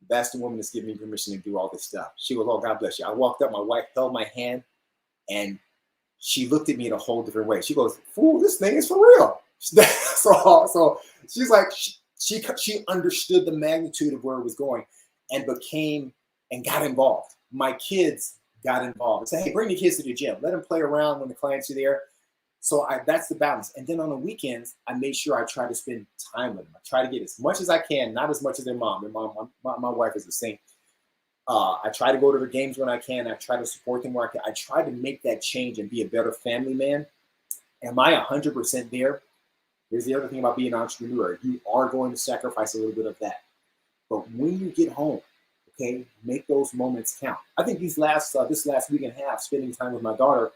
That's the woman that's giving me permission to do all this stuff. She goes, oh, God bless you. I walked up, my wife held my hand, and she looked at me in a whole different way. She goes, fool, this thing is for real. So she's like, she understood the magnitude of where it was going and got involved. My kids got involved. I said, hey, bring the kids to the gym. Let them play around when the clients are there. So that's the balance. And then on the weekends, I made sure I try to spend time with them. I try to get as much as I can, not as much as their mom. My wife is a saint. I try to go to their games when I can. I try to support them where I can. I try to make that change and be a better family man. Am I 100% there? Here's the other thing about being an entrepreneur. You are going to sacrifice a little bit of that. But when you get home, okay, make those moments count. I think this last week and a half, spending time with my daughter,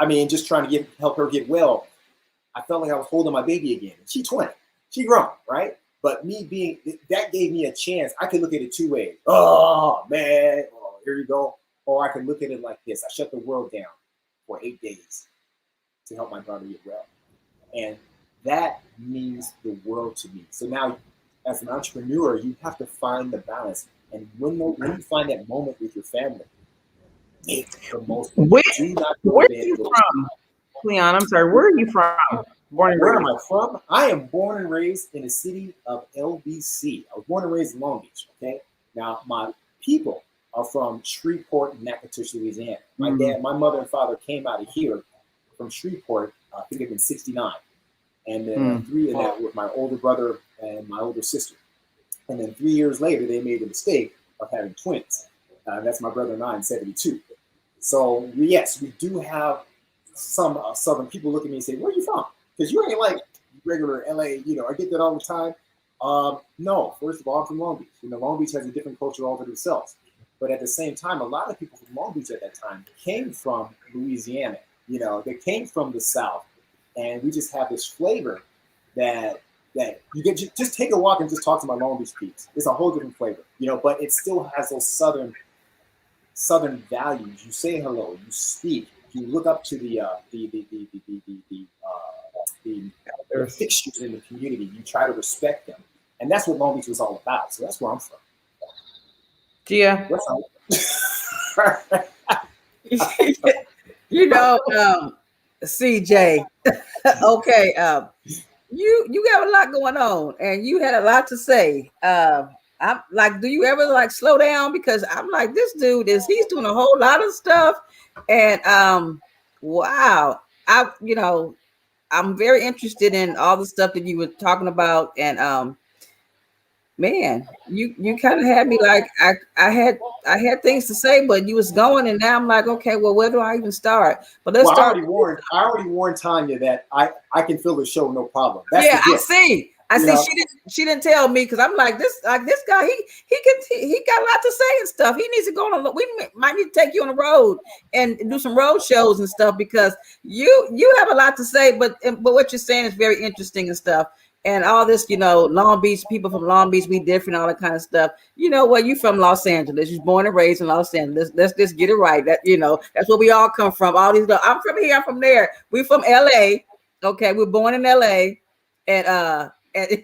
I mean, just trying to help her get well, I felt like I was holding my baby again. She's 20. She grown, right? But that gave me a chance. I could look at it two ways. Oh, man. Oh, here you go. Or I could look at it like this. I shut the world down for 8 days to help my daughter get well. And that means the world to me. So now, as an entrepreneur, you have to find the balance. And when you find that moment with your family, make the most of Where, it. Do not go where to are bed you with those. from, Cleon? I'm sorry. Where are you from? Born and Where raised. am I from? I am born and raised in the city of LBC. I was born and raised in Long Beach. Okay. Now my people are from Shreveport, Natchitoches, Louisiana. My dad, my mother, and father came out of here from Shreveport. I think it was 1969, and then three, and that with my older brother and my older sister. And then 3 years later, they made the mistake of having twins. That's my brother and I in 1972. So yes, we do have some Southern people look at me and say, "Where are you from?" Because you ain't like regular LA. I get that all the time. No, first of all, I'm from Long Beach. Long Beach has a different culture all to themselves. But at the same time, a lot of people from Long Beach at that time came from Louisiana. They came from the South, and we just have this flavor that you get. Just take a walk and just talk to my Long Beach peeps. It's a whole different flavor, but it still has those Southern values. You say hello, you speak, you look up to the fixtures in the community. You try to respect them, and that's what Long Beach was all about. So that's where I'm from. Gia. CJ. Okay. You got a lot going on, and you had a lot to say. I'm like, do you ever like slow down? Because I'm like, this dude he's doing a whole lot of stuff, and wow, I'm very interested in all the stuff that you were talking about, and man, you kind of had me like I had things to say, but you was going, and now I'm like, okay, well, where do I even start? But let's start. I already warned Tonya that I can fill the show no problem. That's I see. She didn't tell me, because I'm like this guy, he got a lot to say and stuff. He needs to go on. We might need to take you on the road and do some road shows and stuff, because you have a lot to say, but what you're saying is very interesting and stuff. And all this, Long Beach, people from Long Beach, we different, all that kind of stuff. You know what? You from Los Angeles. You're born and raised in Los Angeles. Let's just get it right. That that's where we all come from. All these. I'm from here. I'm from there. We from LA. Okay, we're born in LA, and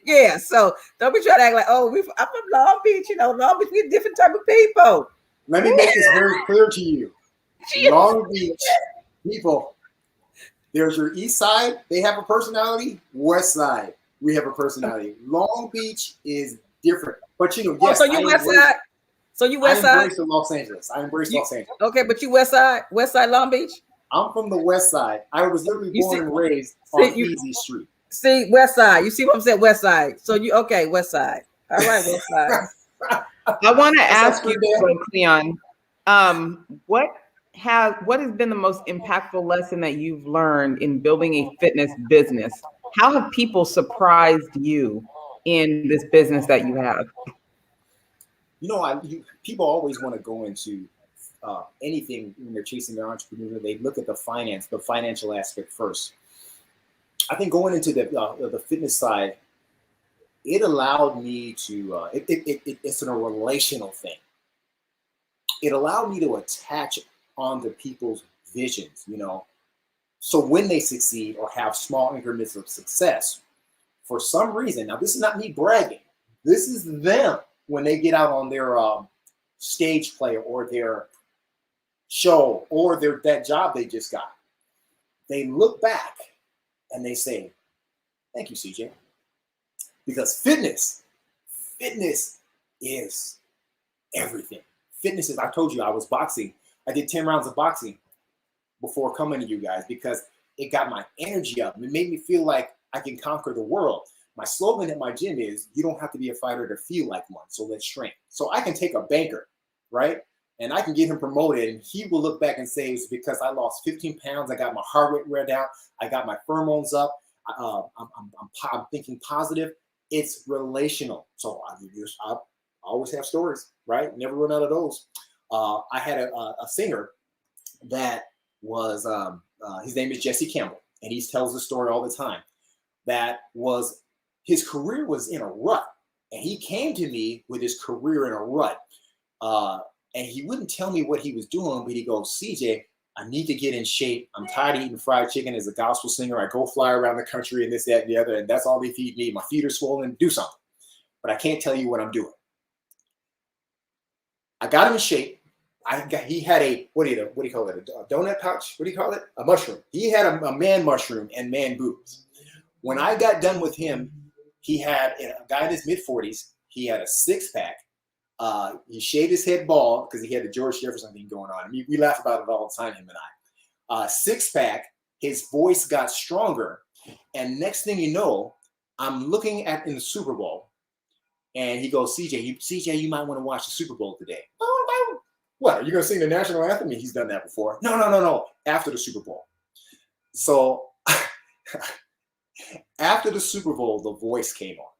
yeah. So don't be trying to act like, oh, I'm from Long Beach. Long Beach, we're different type of people. Let me make this very clear to you. Long Beach people. There's your East Side. They have a personality. West Side. We have a personality. Long Beach is different, but yes. So you West Side. So you West Side. I embrace Los Angeles. Los Angeles. Okay, but you West Side Long Beach. I'm from the West Side. I was literally born and raised on Easy Street. See, West Side. You see what I'm saying? West Side. So okay, West Side. All right, West Side. I want to ask you, Cleon, what has been the most impactful lesson that you've learned in building a fitness business? How have people surprised you in this business that you have? People always want to go into anything when they're chasing their entrepreneur. They look at the financial aspect first. I think going into the fitness side, it allowed me to. It's a relational thing. It allowed me to attach onto people's visions. So when they succeed or have small increments of success, for some reason, now this is not me bragging, this is them when they get out on their stage play or their show or that job they just got, they look back and they say, "Thank you, CJ." Because fitness is everything. Fitness is, I told you, I was boxing. I did 10 rounds of boxing before coming to you guys because it got my energy up. It made me feel like I can conquer the world. My slogan at my gym is, you don't have to be a fighter to feel like one, so let's train. So I can take a banker, right? And I can get him promoted, and he will look back and say, it's because I lost 15 pounds, I got my heart rate read down, I got my pheromones up, I'm thinking positive. It's relational. So I always have stories, right? Never run out of those. I had a singer that was, his name is Jesse Campbell, and he tells the story all the time. His career was in a rut, and he came to me with his career in a rut. And he wouldn't tell me what he was doing, but he goes, CJ, I need to get in shape. I'm tired of eating fried chicken as a gospel singer. I go fly around the country and this, that, and the other, and that's all they feed me. My feet are swollen. Do something. But I can't tell you what I'm doing. I got him in shape. He had a, what do you call it? A donut pouch? What do you call it? A mushroom. He had a man mushroom and man boobs. When I got done with him, he had a guy in his mid-40s. He had a six-pack. He shaved his head bald because he had the George Jefferson thing going on. I mean, we laugh about it all the time, him and I. Six-pack, his voice got stronger. And next thing you know, I'm looking at in the Super Bowl, and he goes, CJ, you might want to watch the Super Bowl today. Oh, what? Are you going to sing the national anthem? He's done that before. No. After the Super Bowl. So after the Super Bowl, The Voice came on.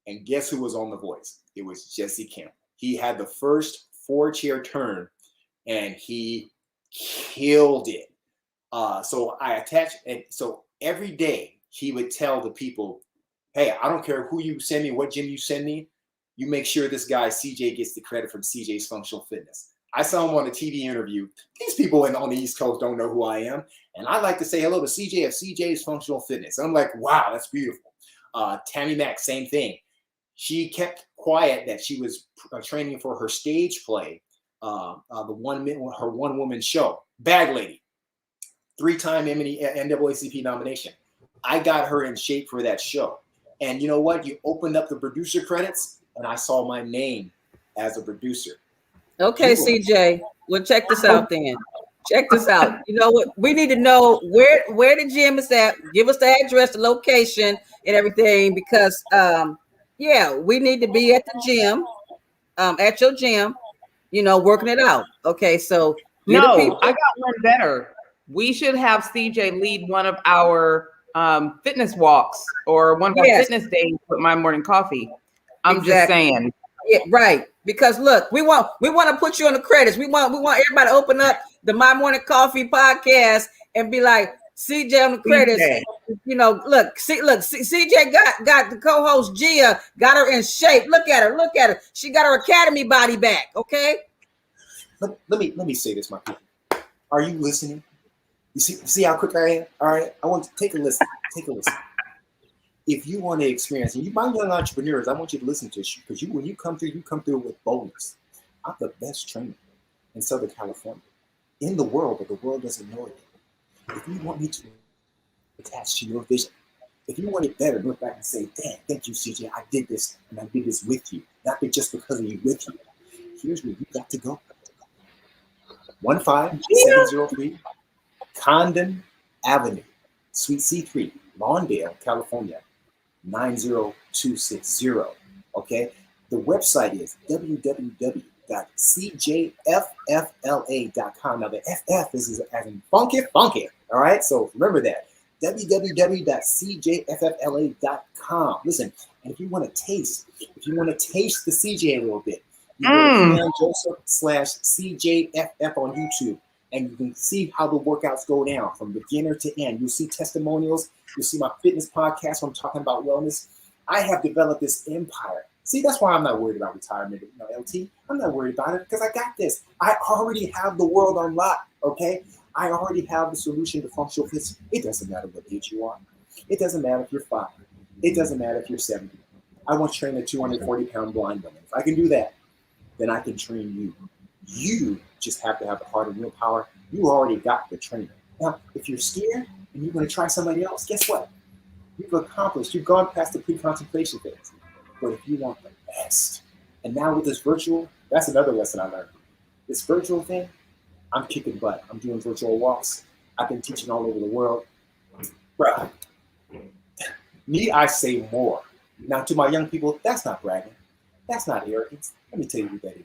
And guess who was on The Voice? It was Jesse Campbell. He had the first 4-chair turn, and he killed it. So I attached, and so every day he would tell the people, hey, I don't care who you send me, what gym you send me, you make sure this guy CJ gets the credit from CJ's Functional Fitness. I saw him on a TV interview. These people on the East Coast don't know who I am. And I like to say hello to CJ of CJ's Functional Fitness. I'm like, wow, that's beautiful. Tammy Mack, same thing. She kept quiet that she was training for her stage play, her one-woman show, Bag Lady, 3-time NAACP nomination. I got her in shape for that show. And you know what? You opened up the producer credits, and I saw my name as a producer. Okay, CJ. Well, check this out then. Check this out. You know what? We need to know where the gym is at. Give us the address, the location, and everything, because we need to be at the gym, at your gym, working it out. Okay, so no, I got one better. We should have CJ lead one of our fitness walks or one of our fitness days with My Morning Coffee. I'm just saying. Yeah, right. Because look, we want to put you on the credits. We want everybody to open up the My Morning Coffee podcast and be like, CJ on the credits. CJ. Look, CJ got the co-host Gia, got her in shape. Look at her. She got her academy body back. Okay. Let me say this, my people. Are you listening? You see how quick I am? All right. I want to take a listen. If you want to experience, and you young entrepreneurs, I want you to listen to this, because when you come through with boldness. I'm the best trainer in Southern California, in the world, but the world doesn't know it. If you want me to attach to your vision, if you want it better, look back and say, damn, thank you, CJ. I did this, and I did this with you, not just because of you, with you. Here's where you got to go. 15703 Condon Avenue, Suite C3, Lawndale, California, 90260. Okay, the website is www.cjffla.com. Now the FF is as in funky. All right, so remember that, www.cjffla.com. Listen, and if you want to taste the CJ a little bit, you go to Cleon Joseph /CJFF on YouTube, and you can see how the workouts go down from beginner to end. You'll see testimonials. You'll see my fitness podcast when I'm talking about wellness. I have developed this empire. See, that's why I'm not worried about retirement, LT. I'm not worried about it because I got this. I already have the world unlocked, okay? I already have the solution to functional fitness. It doesn't matter what age you are. It doesn't matter if you're 5. It doesn't matter if you're 70. I want to train a 240-pound blind woman. If I can do that, then I can train you. You just have to have the heart and willpower. You already got the trainer. Now, if you're scared and you're going to try somebody else, guess what? You've accomplished. You've gone past the pre-contemplation phase. But if you want the best, and now with this virtual, that's another lesson I learned. This virtual thing, I'm kicking butt. I'm doing virtual walks. I've been teaching all over the world. Bruh, need I say more? Now, to my young people, that's not bragging. That's not arrogance. Let me tell you what that is.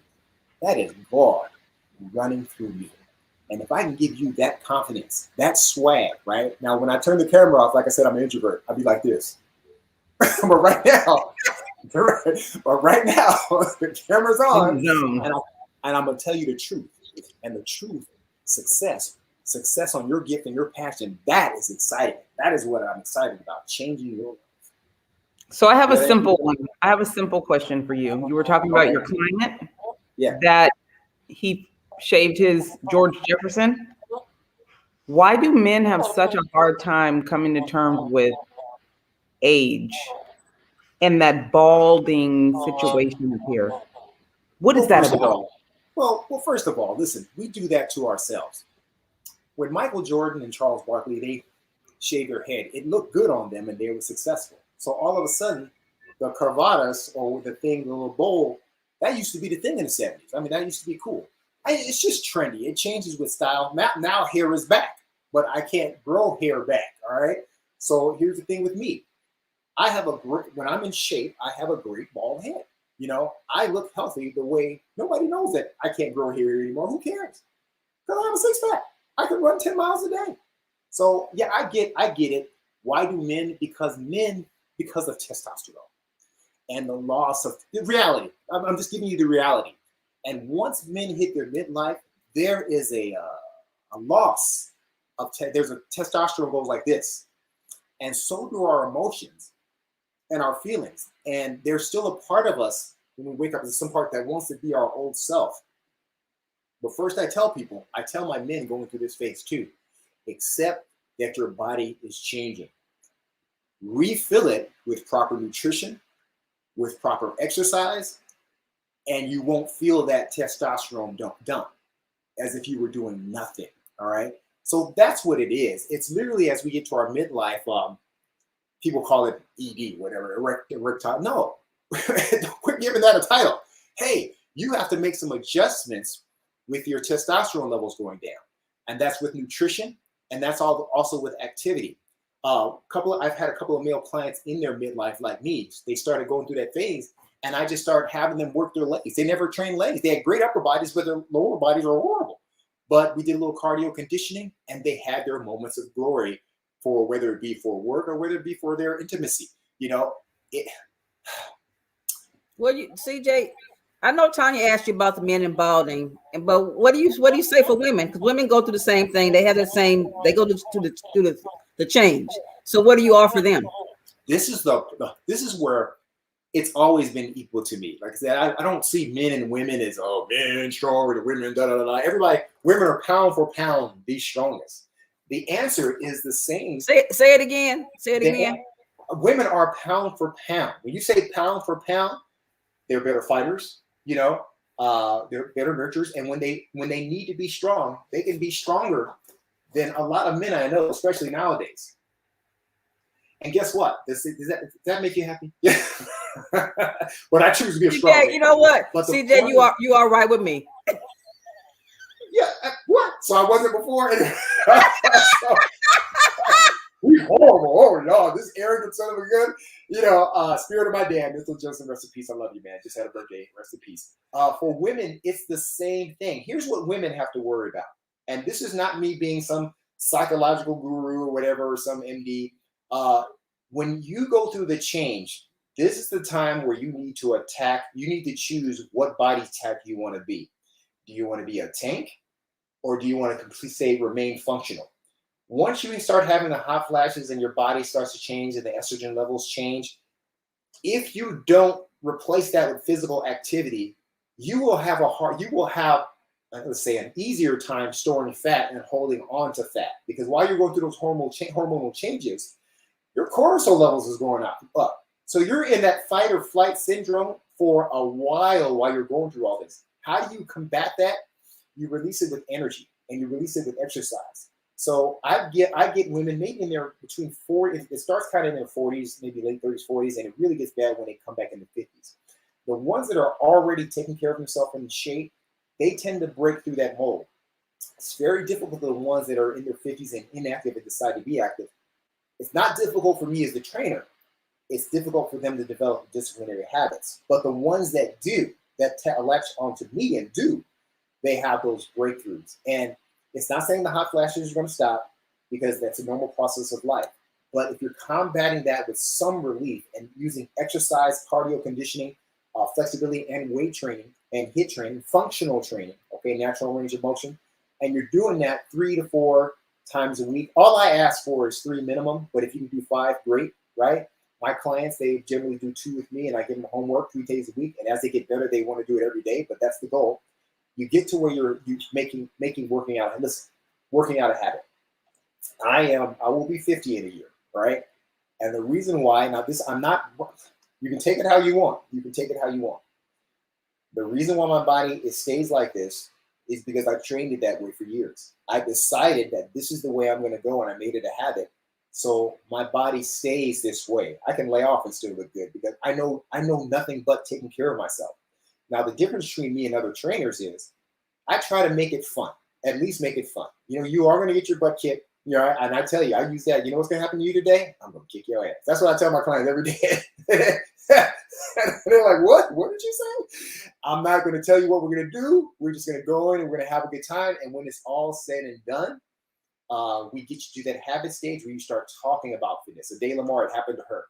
That is God running through me. And if I can give you that confidence, that swag, right? Now, when I turn the camera off, like I said, I'm an introvert. I'll be like this. but right now, the camera's on, and I'm going to tell you the truth. And the truth, success on your gift and your passion, that is exciting. That is what I'm excited about, changing your life. So I have a simple one. I have a simple question for you. You were talking about your client, that he shaved his George Jefferson. Why do men have such a hard time coming to terms with age and that balding situation here? What is Well, that first of about? all, first of all, listen, we do that to ourselves. When Michael Jordan and Charles Barkley, they shaved their head, it looked good on them and they were successful. So all of a sudden, the cravatas or the thing, the little bowl, that used to be the thing in the 70s. I mean, that used to be cool. It's just trendy. It changes with style. Now hair is back, but I can't grow hair back. All right. So here's the thing with me. I have a great, when I'm in shape, I have a great bald head. You know, I look healthy the way nobody knows that I can't grow hair anymore. Who cares? Because I have a six pack. I can run 10 miles a day. So yeah, I get it. Why do men? Because of testosterone and the loss of the reality. I'm just giving you the reality. And once men hit their midlife, there is a loss of there's a testosterone goes like this, and so do our emotions and our feelings. And there's still a part of us when we wake up. There's some part that wants to be our old self. But first, I tell my men going through this phase too, accept that your body is changing. Refill it with proper nutrition, with proper exercise, and you won't feel that testosterone dump as if you were doing nothing. All right. So that's what it is. It's literally as we get to our midlife, people call it ED, whatever, erectile. No, quit giving that a title. Hey, you have to make some adjustments with your testosterone levels going down. And that's with nutrition. And that's also with activity. I've had a couple of male clients in their midlife like me. They started going through that phase, and I just started having them work their legs. They never trained legs. They had great upper bodies, but their lower bodies are horrible. But we did a little cardio conditioning, and they had their moments of glory for whether it be for work or whether it be for their intimacy. You know, Well, CJ, I know Tonya asked you about the men and balding, but what do you say for women? Because women go through the same thing. They have the same. They go through the change. So what do you offer them? This is where it's always been equal to me. Like I said, I don't see men and women as men stronger, the women da da da. Everybody, women are pound for pound the strongest. The answer is the same. Say it again. Say it again. Women are pound for pound. When you say pound for pound, they're better fighters. You know, they're better nurturers, and when they need to be strong, they can be stronger than a lot of men I know, especially nowadays. And guess what? Does that make you happy? Yeah. But I choose to be a strong man. You know what? CJ, you are right with me. Yeah. What? So I wasn't before. We horrible. Oh no, this arrogant son of a gun. You know, spirit of my dad, Mr. Joseph, rest in peace. I love you, man. Just had a birthday. Rest in peace. For women, it's the same thing. Here's what women have to worry about. And this is not me being some psychological guru or whatever, or some MD. When you go through the change, this is the time where you need to choose what body type you want to be. Do you want to be a tank, or do you want to completely remain functional? Once you start having the hot flashes and your body starts to change and the estrogen levels change, if you don't replace that with physical activity, you will have let's say, an easier time storing fat and holding on to fat. Because while you're going through those hormonal changes, your cortisol levels is going up. So you're in that fight or flight syndrome for a while you're going through all this. How do you combat that? You release it with energy, and you release it with exercise. So I get women maybe in their between 40, it starts kind of in their 40s, maybe late 30s, 40s, and it really gets bad when they come back in the 50s. The ones that are already taking care of themselves in shape, they tend to break through that mold. It's very difficult for the ones that are in their 50s and inactive and decide to be active. It's not difficult for me as the trainer. It's difficult for them to develop disciplinary habits. But the ones that do, that latch onto me and do, they have those breakthroughs. And it's not saying the hot flashes are going to stop, because that's a normal process of life. But if you're combating that with some relief and using exercise, cardio conditioning, flexibility and weight training and HIIT training, functional training, okay, natural range of motion, and you're doing that 3 to 4 times a week. All I ask for is 3 minimum, but if you can do 5, great, right? My clients, they generally do 2 with me, and I give them homework 3 days a week. And as they get better, they want to do it every day, but that's the goal. You get to where you're making working out a habit. I will be 50 in a year, right? And the reason why, now this, I'm not, you can take it how you want. You can take it how you want. The reason why my body it stays like this is because I trained it that way for years. I decided that this is the way I'm going to go, and I made it a habit. So my body stays this way. I can lay off and still look good because I know nothing but taking care of myself. Now the difference between me and other trainers is I try to make it fun. At least make it fun. You know, you are going to get your butt kicked. You know, and I tell you, I use that. You know what's going to happen to you today? I'm going to kick your ass. That's what I tell my clients every day. They're like, what? What did you say? I'm not going to tell you what we're going to do. We're just going to go in and we're going to have a good time. And when it's all said and done, we get you to that habit stage where you start talking about fitness. So Day Lamar, it happened to her.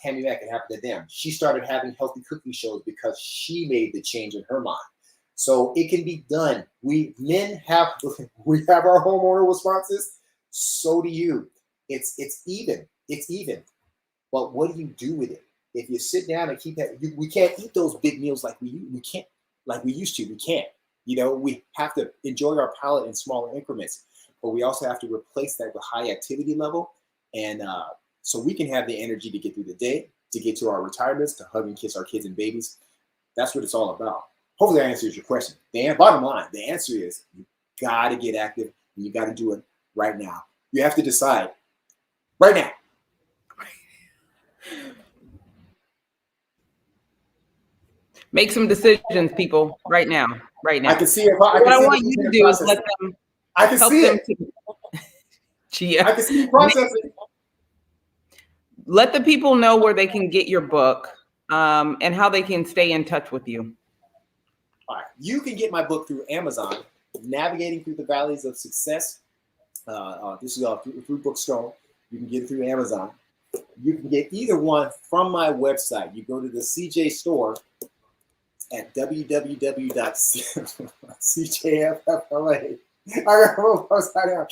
Tammy Mack, it happened to them. She started having healthy cooking shows because she made the change in her mind. So it can be done. We have our hormonal responses. So do you. It's even. It's even. But what do you do with it? If you sit down and keep that, we can't eat those big meals like we can't like we used to. We can't. You know, we have to enjoy our palate in smaller increments. But we also have to replace that with high activity level, and so we can have the energy to get through the day, to get to our retirements, to hug and kiss our kids and babies. That's what it's all about. Hopefully that answers your question. The bottom line, the answer is you got to get active and you got to do it right now. You have to decide right now. Make some decisions, people, right now. Right now. I can see it. What I want you to do is let them. I can see it. Gia, I can see you processing. Let the people know where they can get your book and how they can stay in touch with you. All right. You can get my book through Amazon, Navigating Through the Valleys of Success. This is through Bookstone. You can get it through Amazon. You can get either one from my website. You go to the CJ store at www.cjffla. I got to upside down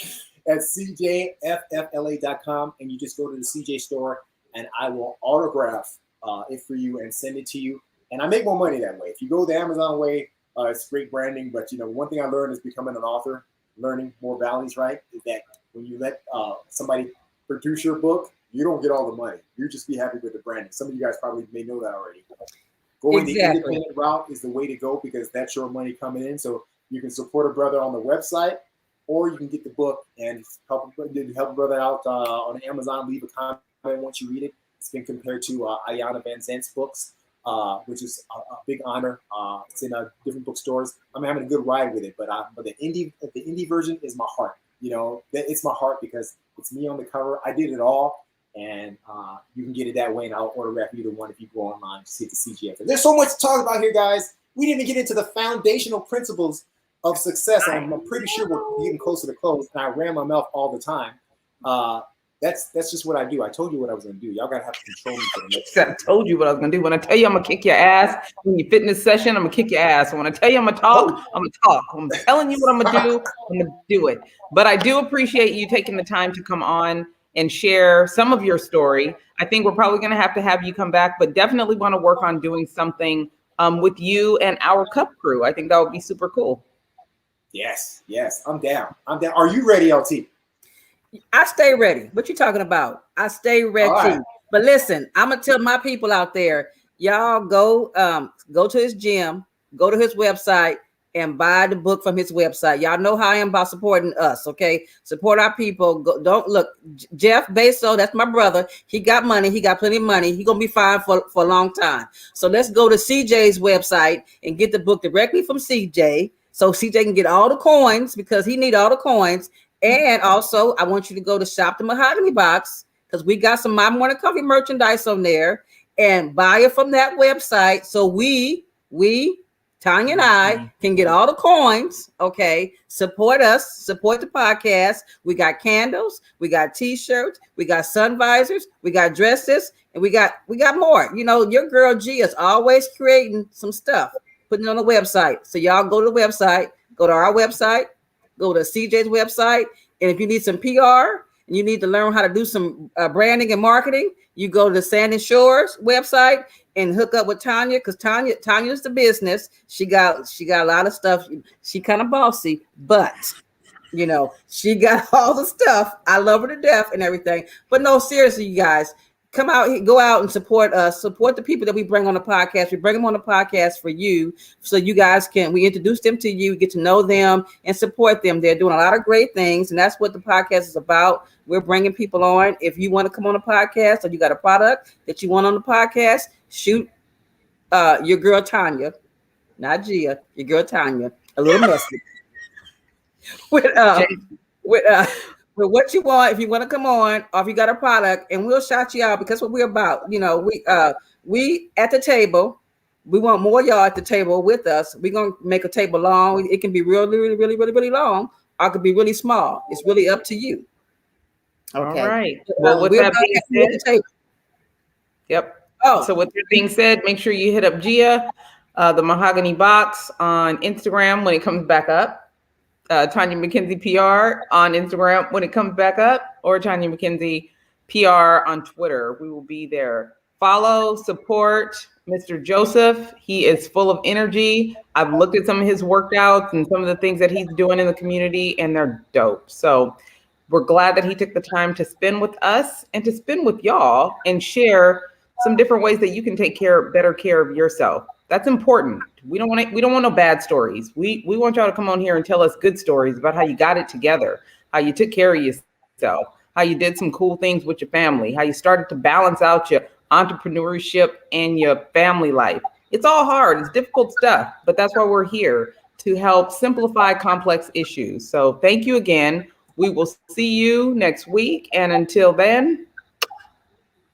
at cjffla.com, and you just go to the CJ store, and I will autograph it for you and send it to you. And I make more money that way. If you go the Amazon way, it's great branding. But you know, one thing I learned is becoming an author, learning more valleys, right? Is that when you let somebody produce your book, you don't get all the money. You just be happy with the branding. Some of you guys probably may know that already. Going the independent route is the way to go because that's your money coming in. So you can support a brother on the website, or you can get the book and help a brother out on Amazon. Leave a comment once you read it. It's been compared to Ayanna Van Zant's books, which is a big honor. It's in different bookstores. I'm having a good ride with it, but the indie version is my heart. You know, it's my heart because it's me on the cover. I did it all, and you can get it that way, and I'll autograph either one if you go online. Just hit the CGF. There's so much to talk about here, guys. We didn't even get into the foundational principles of success. I'm pretty sure we're getting closer to close, and I ran my mouth all the time. That's just what I do. I told you what I was going to do. Y'all got to have to control me for the next I told you what I was going to do. When I tell you I'm going to kick your ass in your fitness session, I'm going to kick your ass. And when I tell you I'm going to talk, I'm going to talk. I'm telling you what I'm going to do, I'm going to do it. But I do appreciate you taking the time to come on and share some of your story. I think we're probably going to have you come back, but definitely want to work on doing something with you and our Cup crew. I think that would be super cool. Yes, I'm down. Are you ready, LT? I stay ready. What you talking about? I stay ready. Right. But listen, I'm gonna tell my people out there, y'all go to his gym, go to his website, and buy the book from his website. Y'all know how I am about supporting us, okay? Support our people. Don't look, Jeff Bezos, that's my brother. He got money. He got plenty of money. He gonna be fine for a long time. So let's go to CJ's website and get the book directly from CJ, so CJ can get all the coins because he need all the coins. And also, I want you to go to Shop the Mahogany Box because we got some My Morning Coffee merchandise on there, and buy it from that website. So we, Tonya and I, can get all the coins. Okay, support us, support the podcast. We got candles, we got T-shirts, we got sun visors, we got dresses, and we got more. You know, your girl G is always creating some stuff, putting it on the website. So y'all go to the website, go to our website. Go to CJ's website, and if you need some PR and you need to learn how to do some branding and marketing, you go to the Sand and Shores website and hook up with Tonya, because Tonya's the business. She got a lot of stuff. She kind of bossy, but You know, she got all the stuff. I love her to death and everything. But no, seriously, you guys, come out, go out and support us. Support the people that we bring on the podcast. We bring them on the podcast for you, so you guys we introduce them to you, get to know them, and support them. They're doing a lot of great things, and that's what the podcast is about. We're bringing people on. If you want to come on the podcast, or you got a product that you want on the podcast, shoot your girl Tonya, not Gia, your girl Tonya, a little messy. with with what you want, if you want to come on, or if you got a product, and we'll shout you out, because what we're about. You know, we at the table, we want more y'all at the table with us. We're gonna make a table long. It can be really long, or it could be really small. It's really up to you. Okay. All right. Well, with that being said, yep. Oh, so with that being said, make sure you hit up Gia, the Mahogany Box on Instagram when it comes back up. Tonya McKenzie PR on Instagram when it comes back up, or Tonya McKenzie PR on Twitter. We will be there. Follow, support Mr. Joseph. He is full of energy. I've looked at some of his workouts and some of the things that he's doing in the community, and they're dope. So we're glad that he took the time to spend with us and to spend with y'all and share some different ways that you can take better care of yourself. That's important. We don't want no bad stories. We want y'all to come on here and tell us good stories about how you got it together, how you took care of yourself, how you did some cool things with your family, how you started to balance out your entrepreneurship and your family life. It's all hard. It's difficult stuff, but that's why we're here, to help simplify complex issues. So thank you again. We will see you next week. And until then,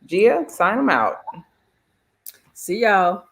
Gia, sign them out. See y'all.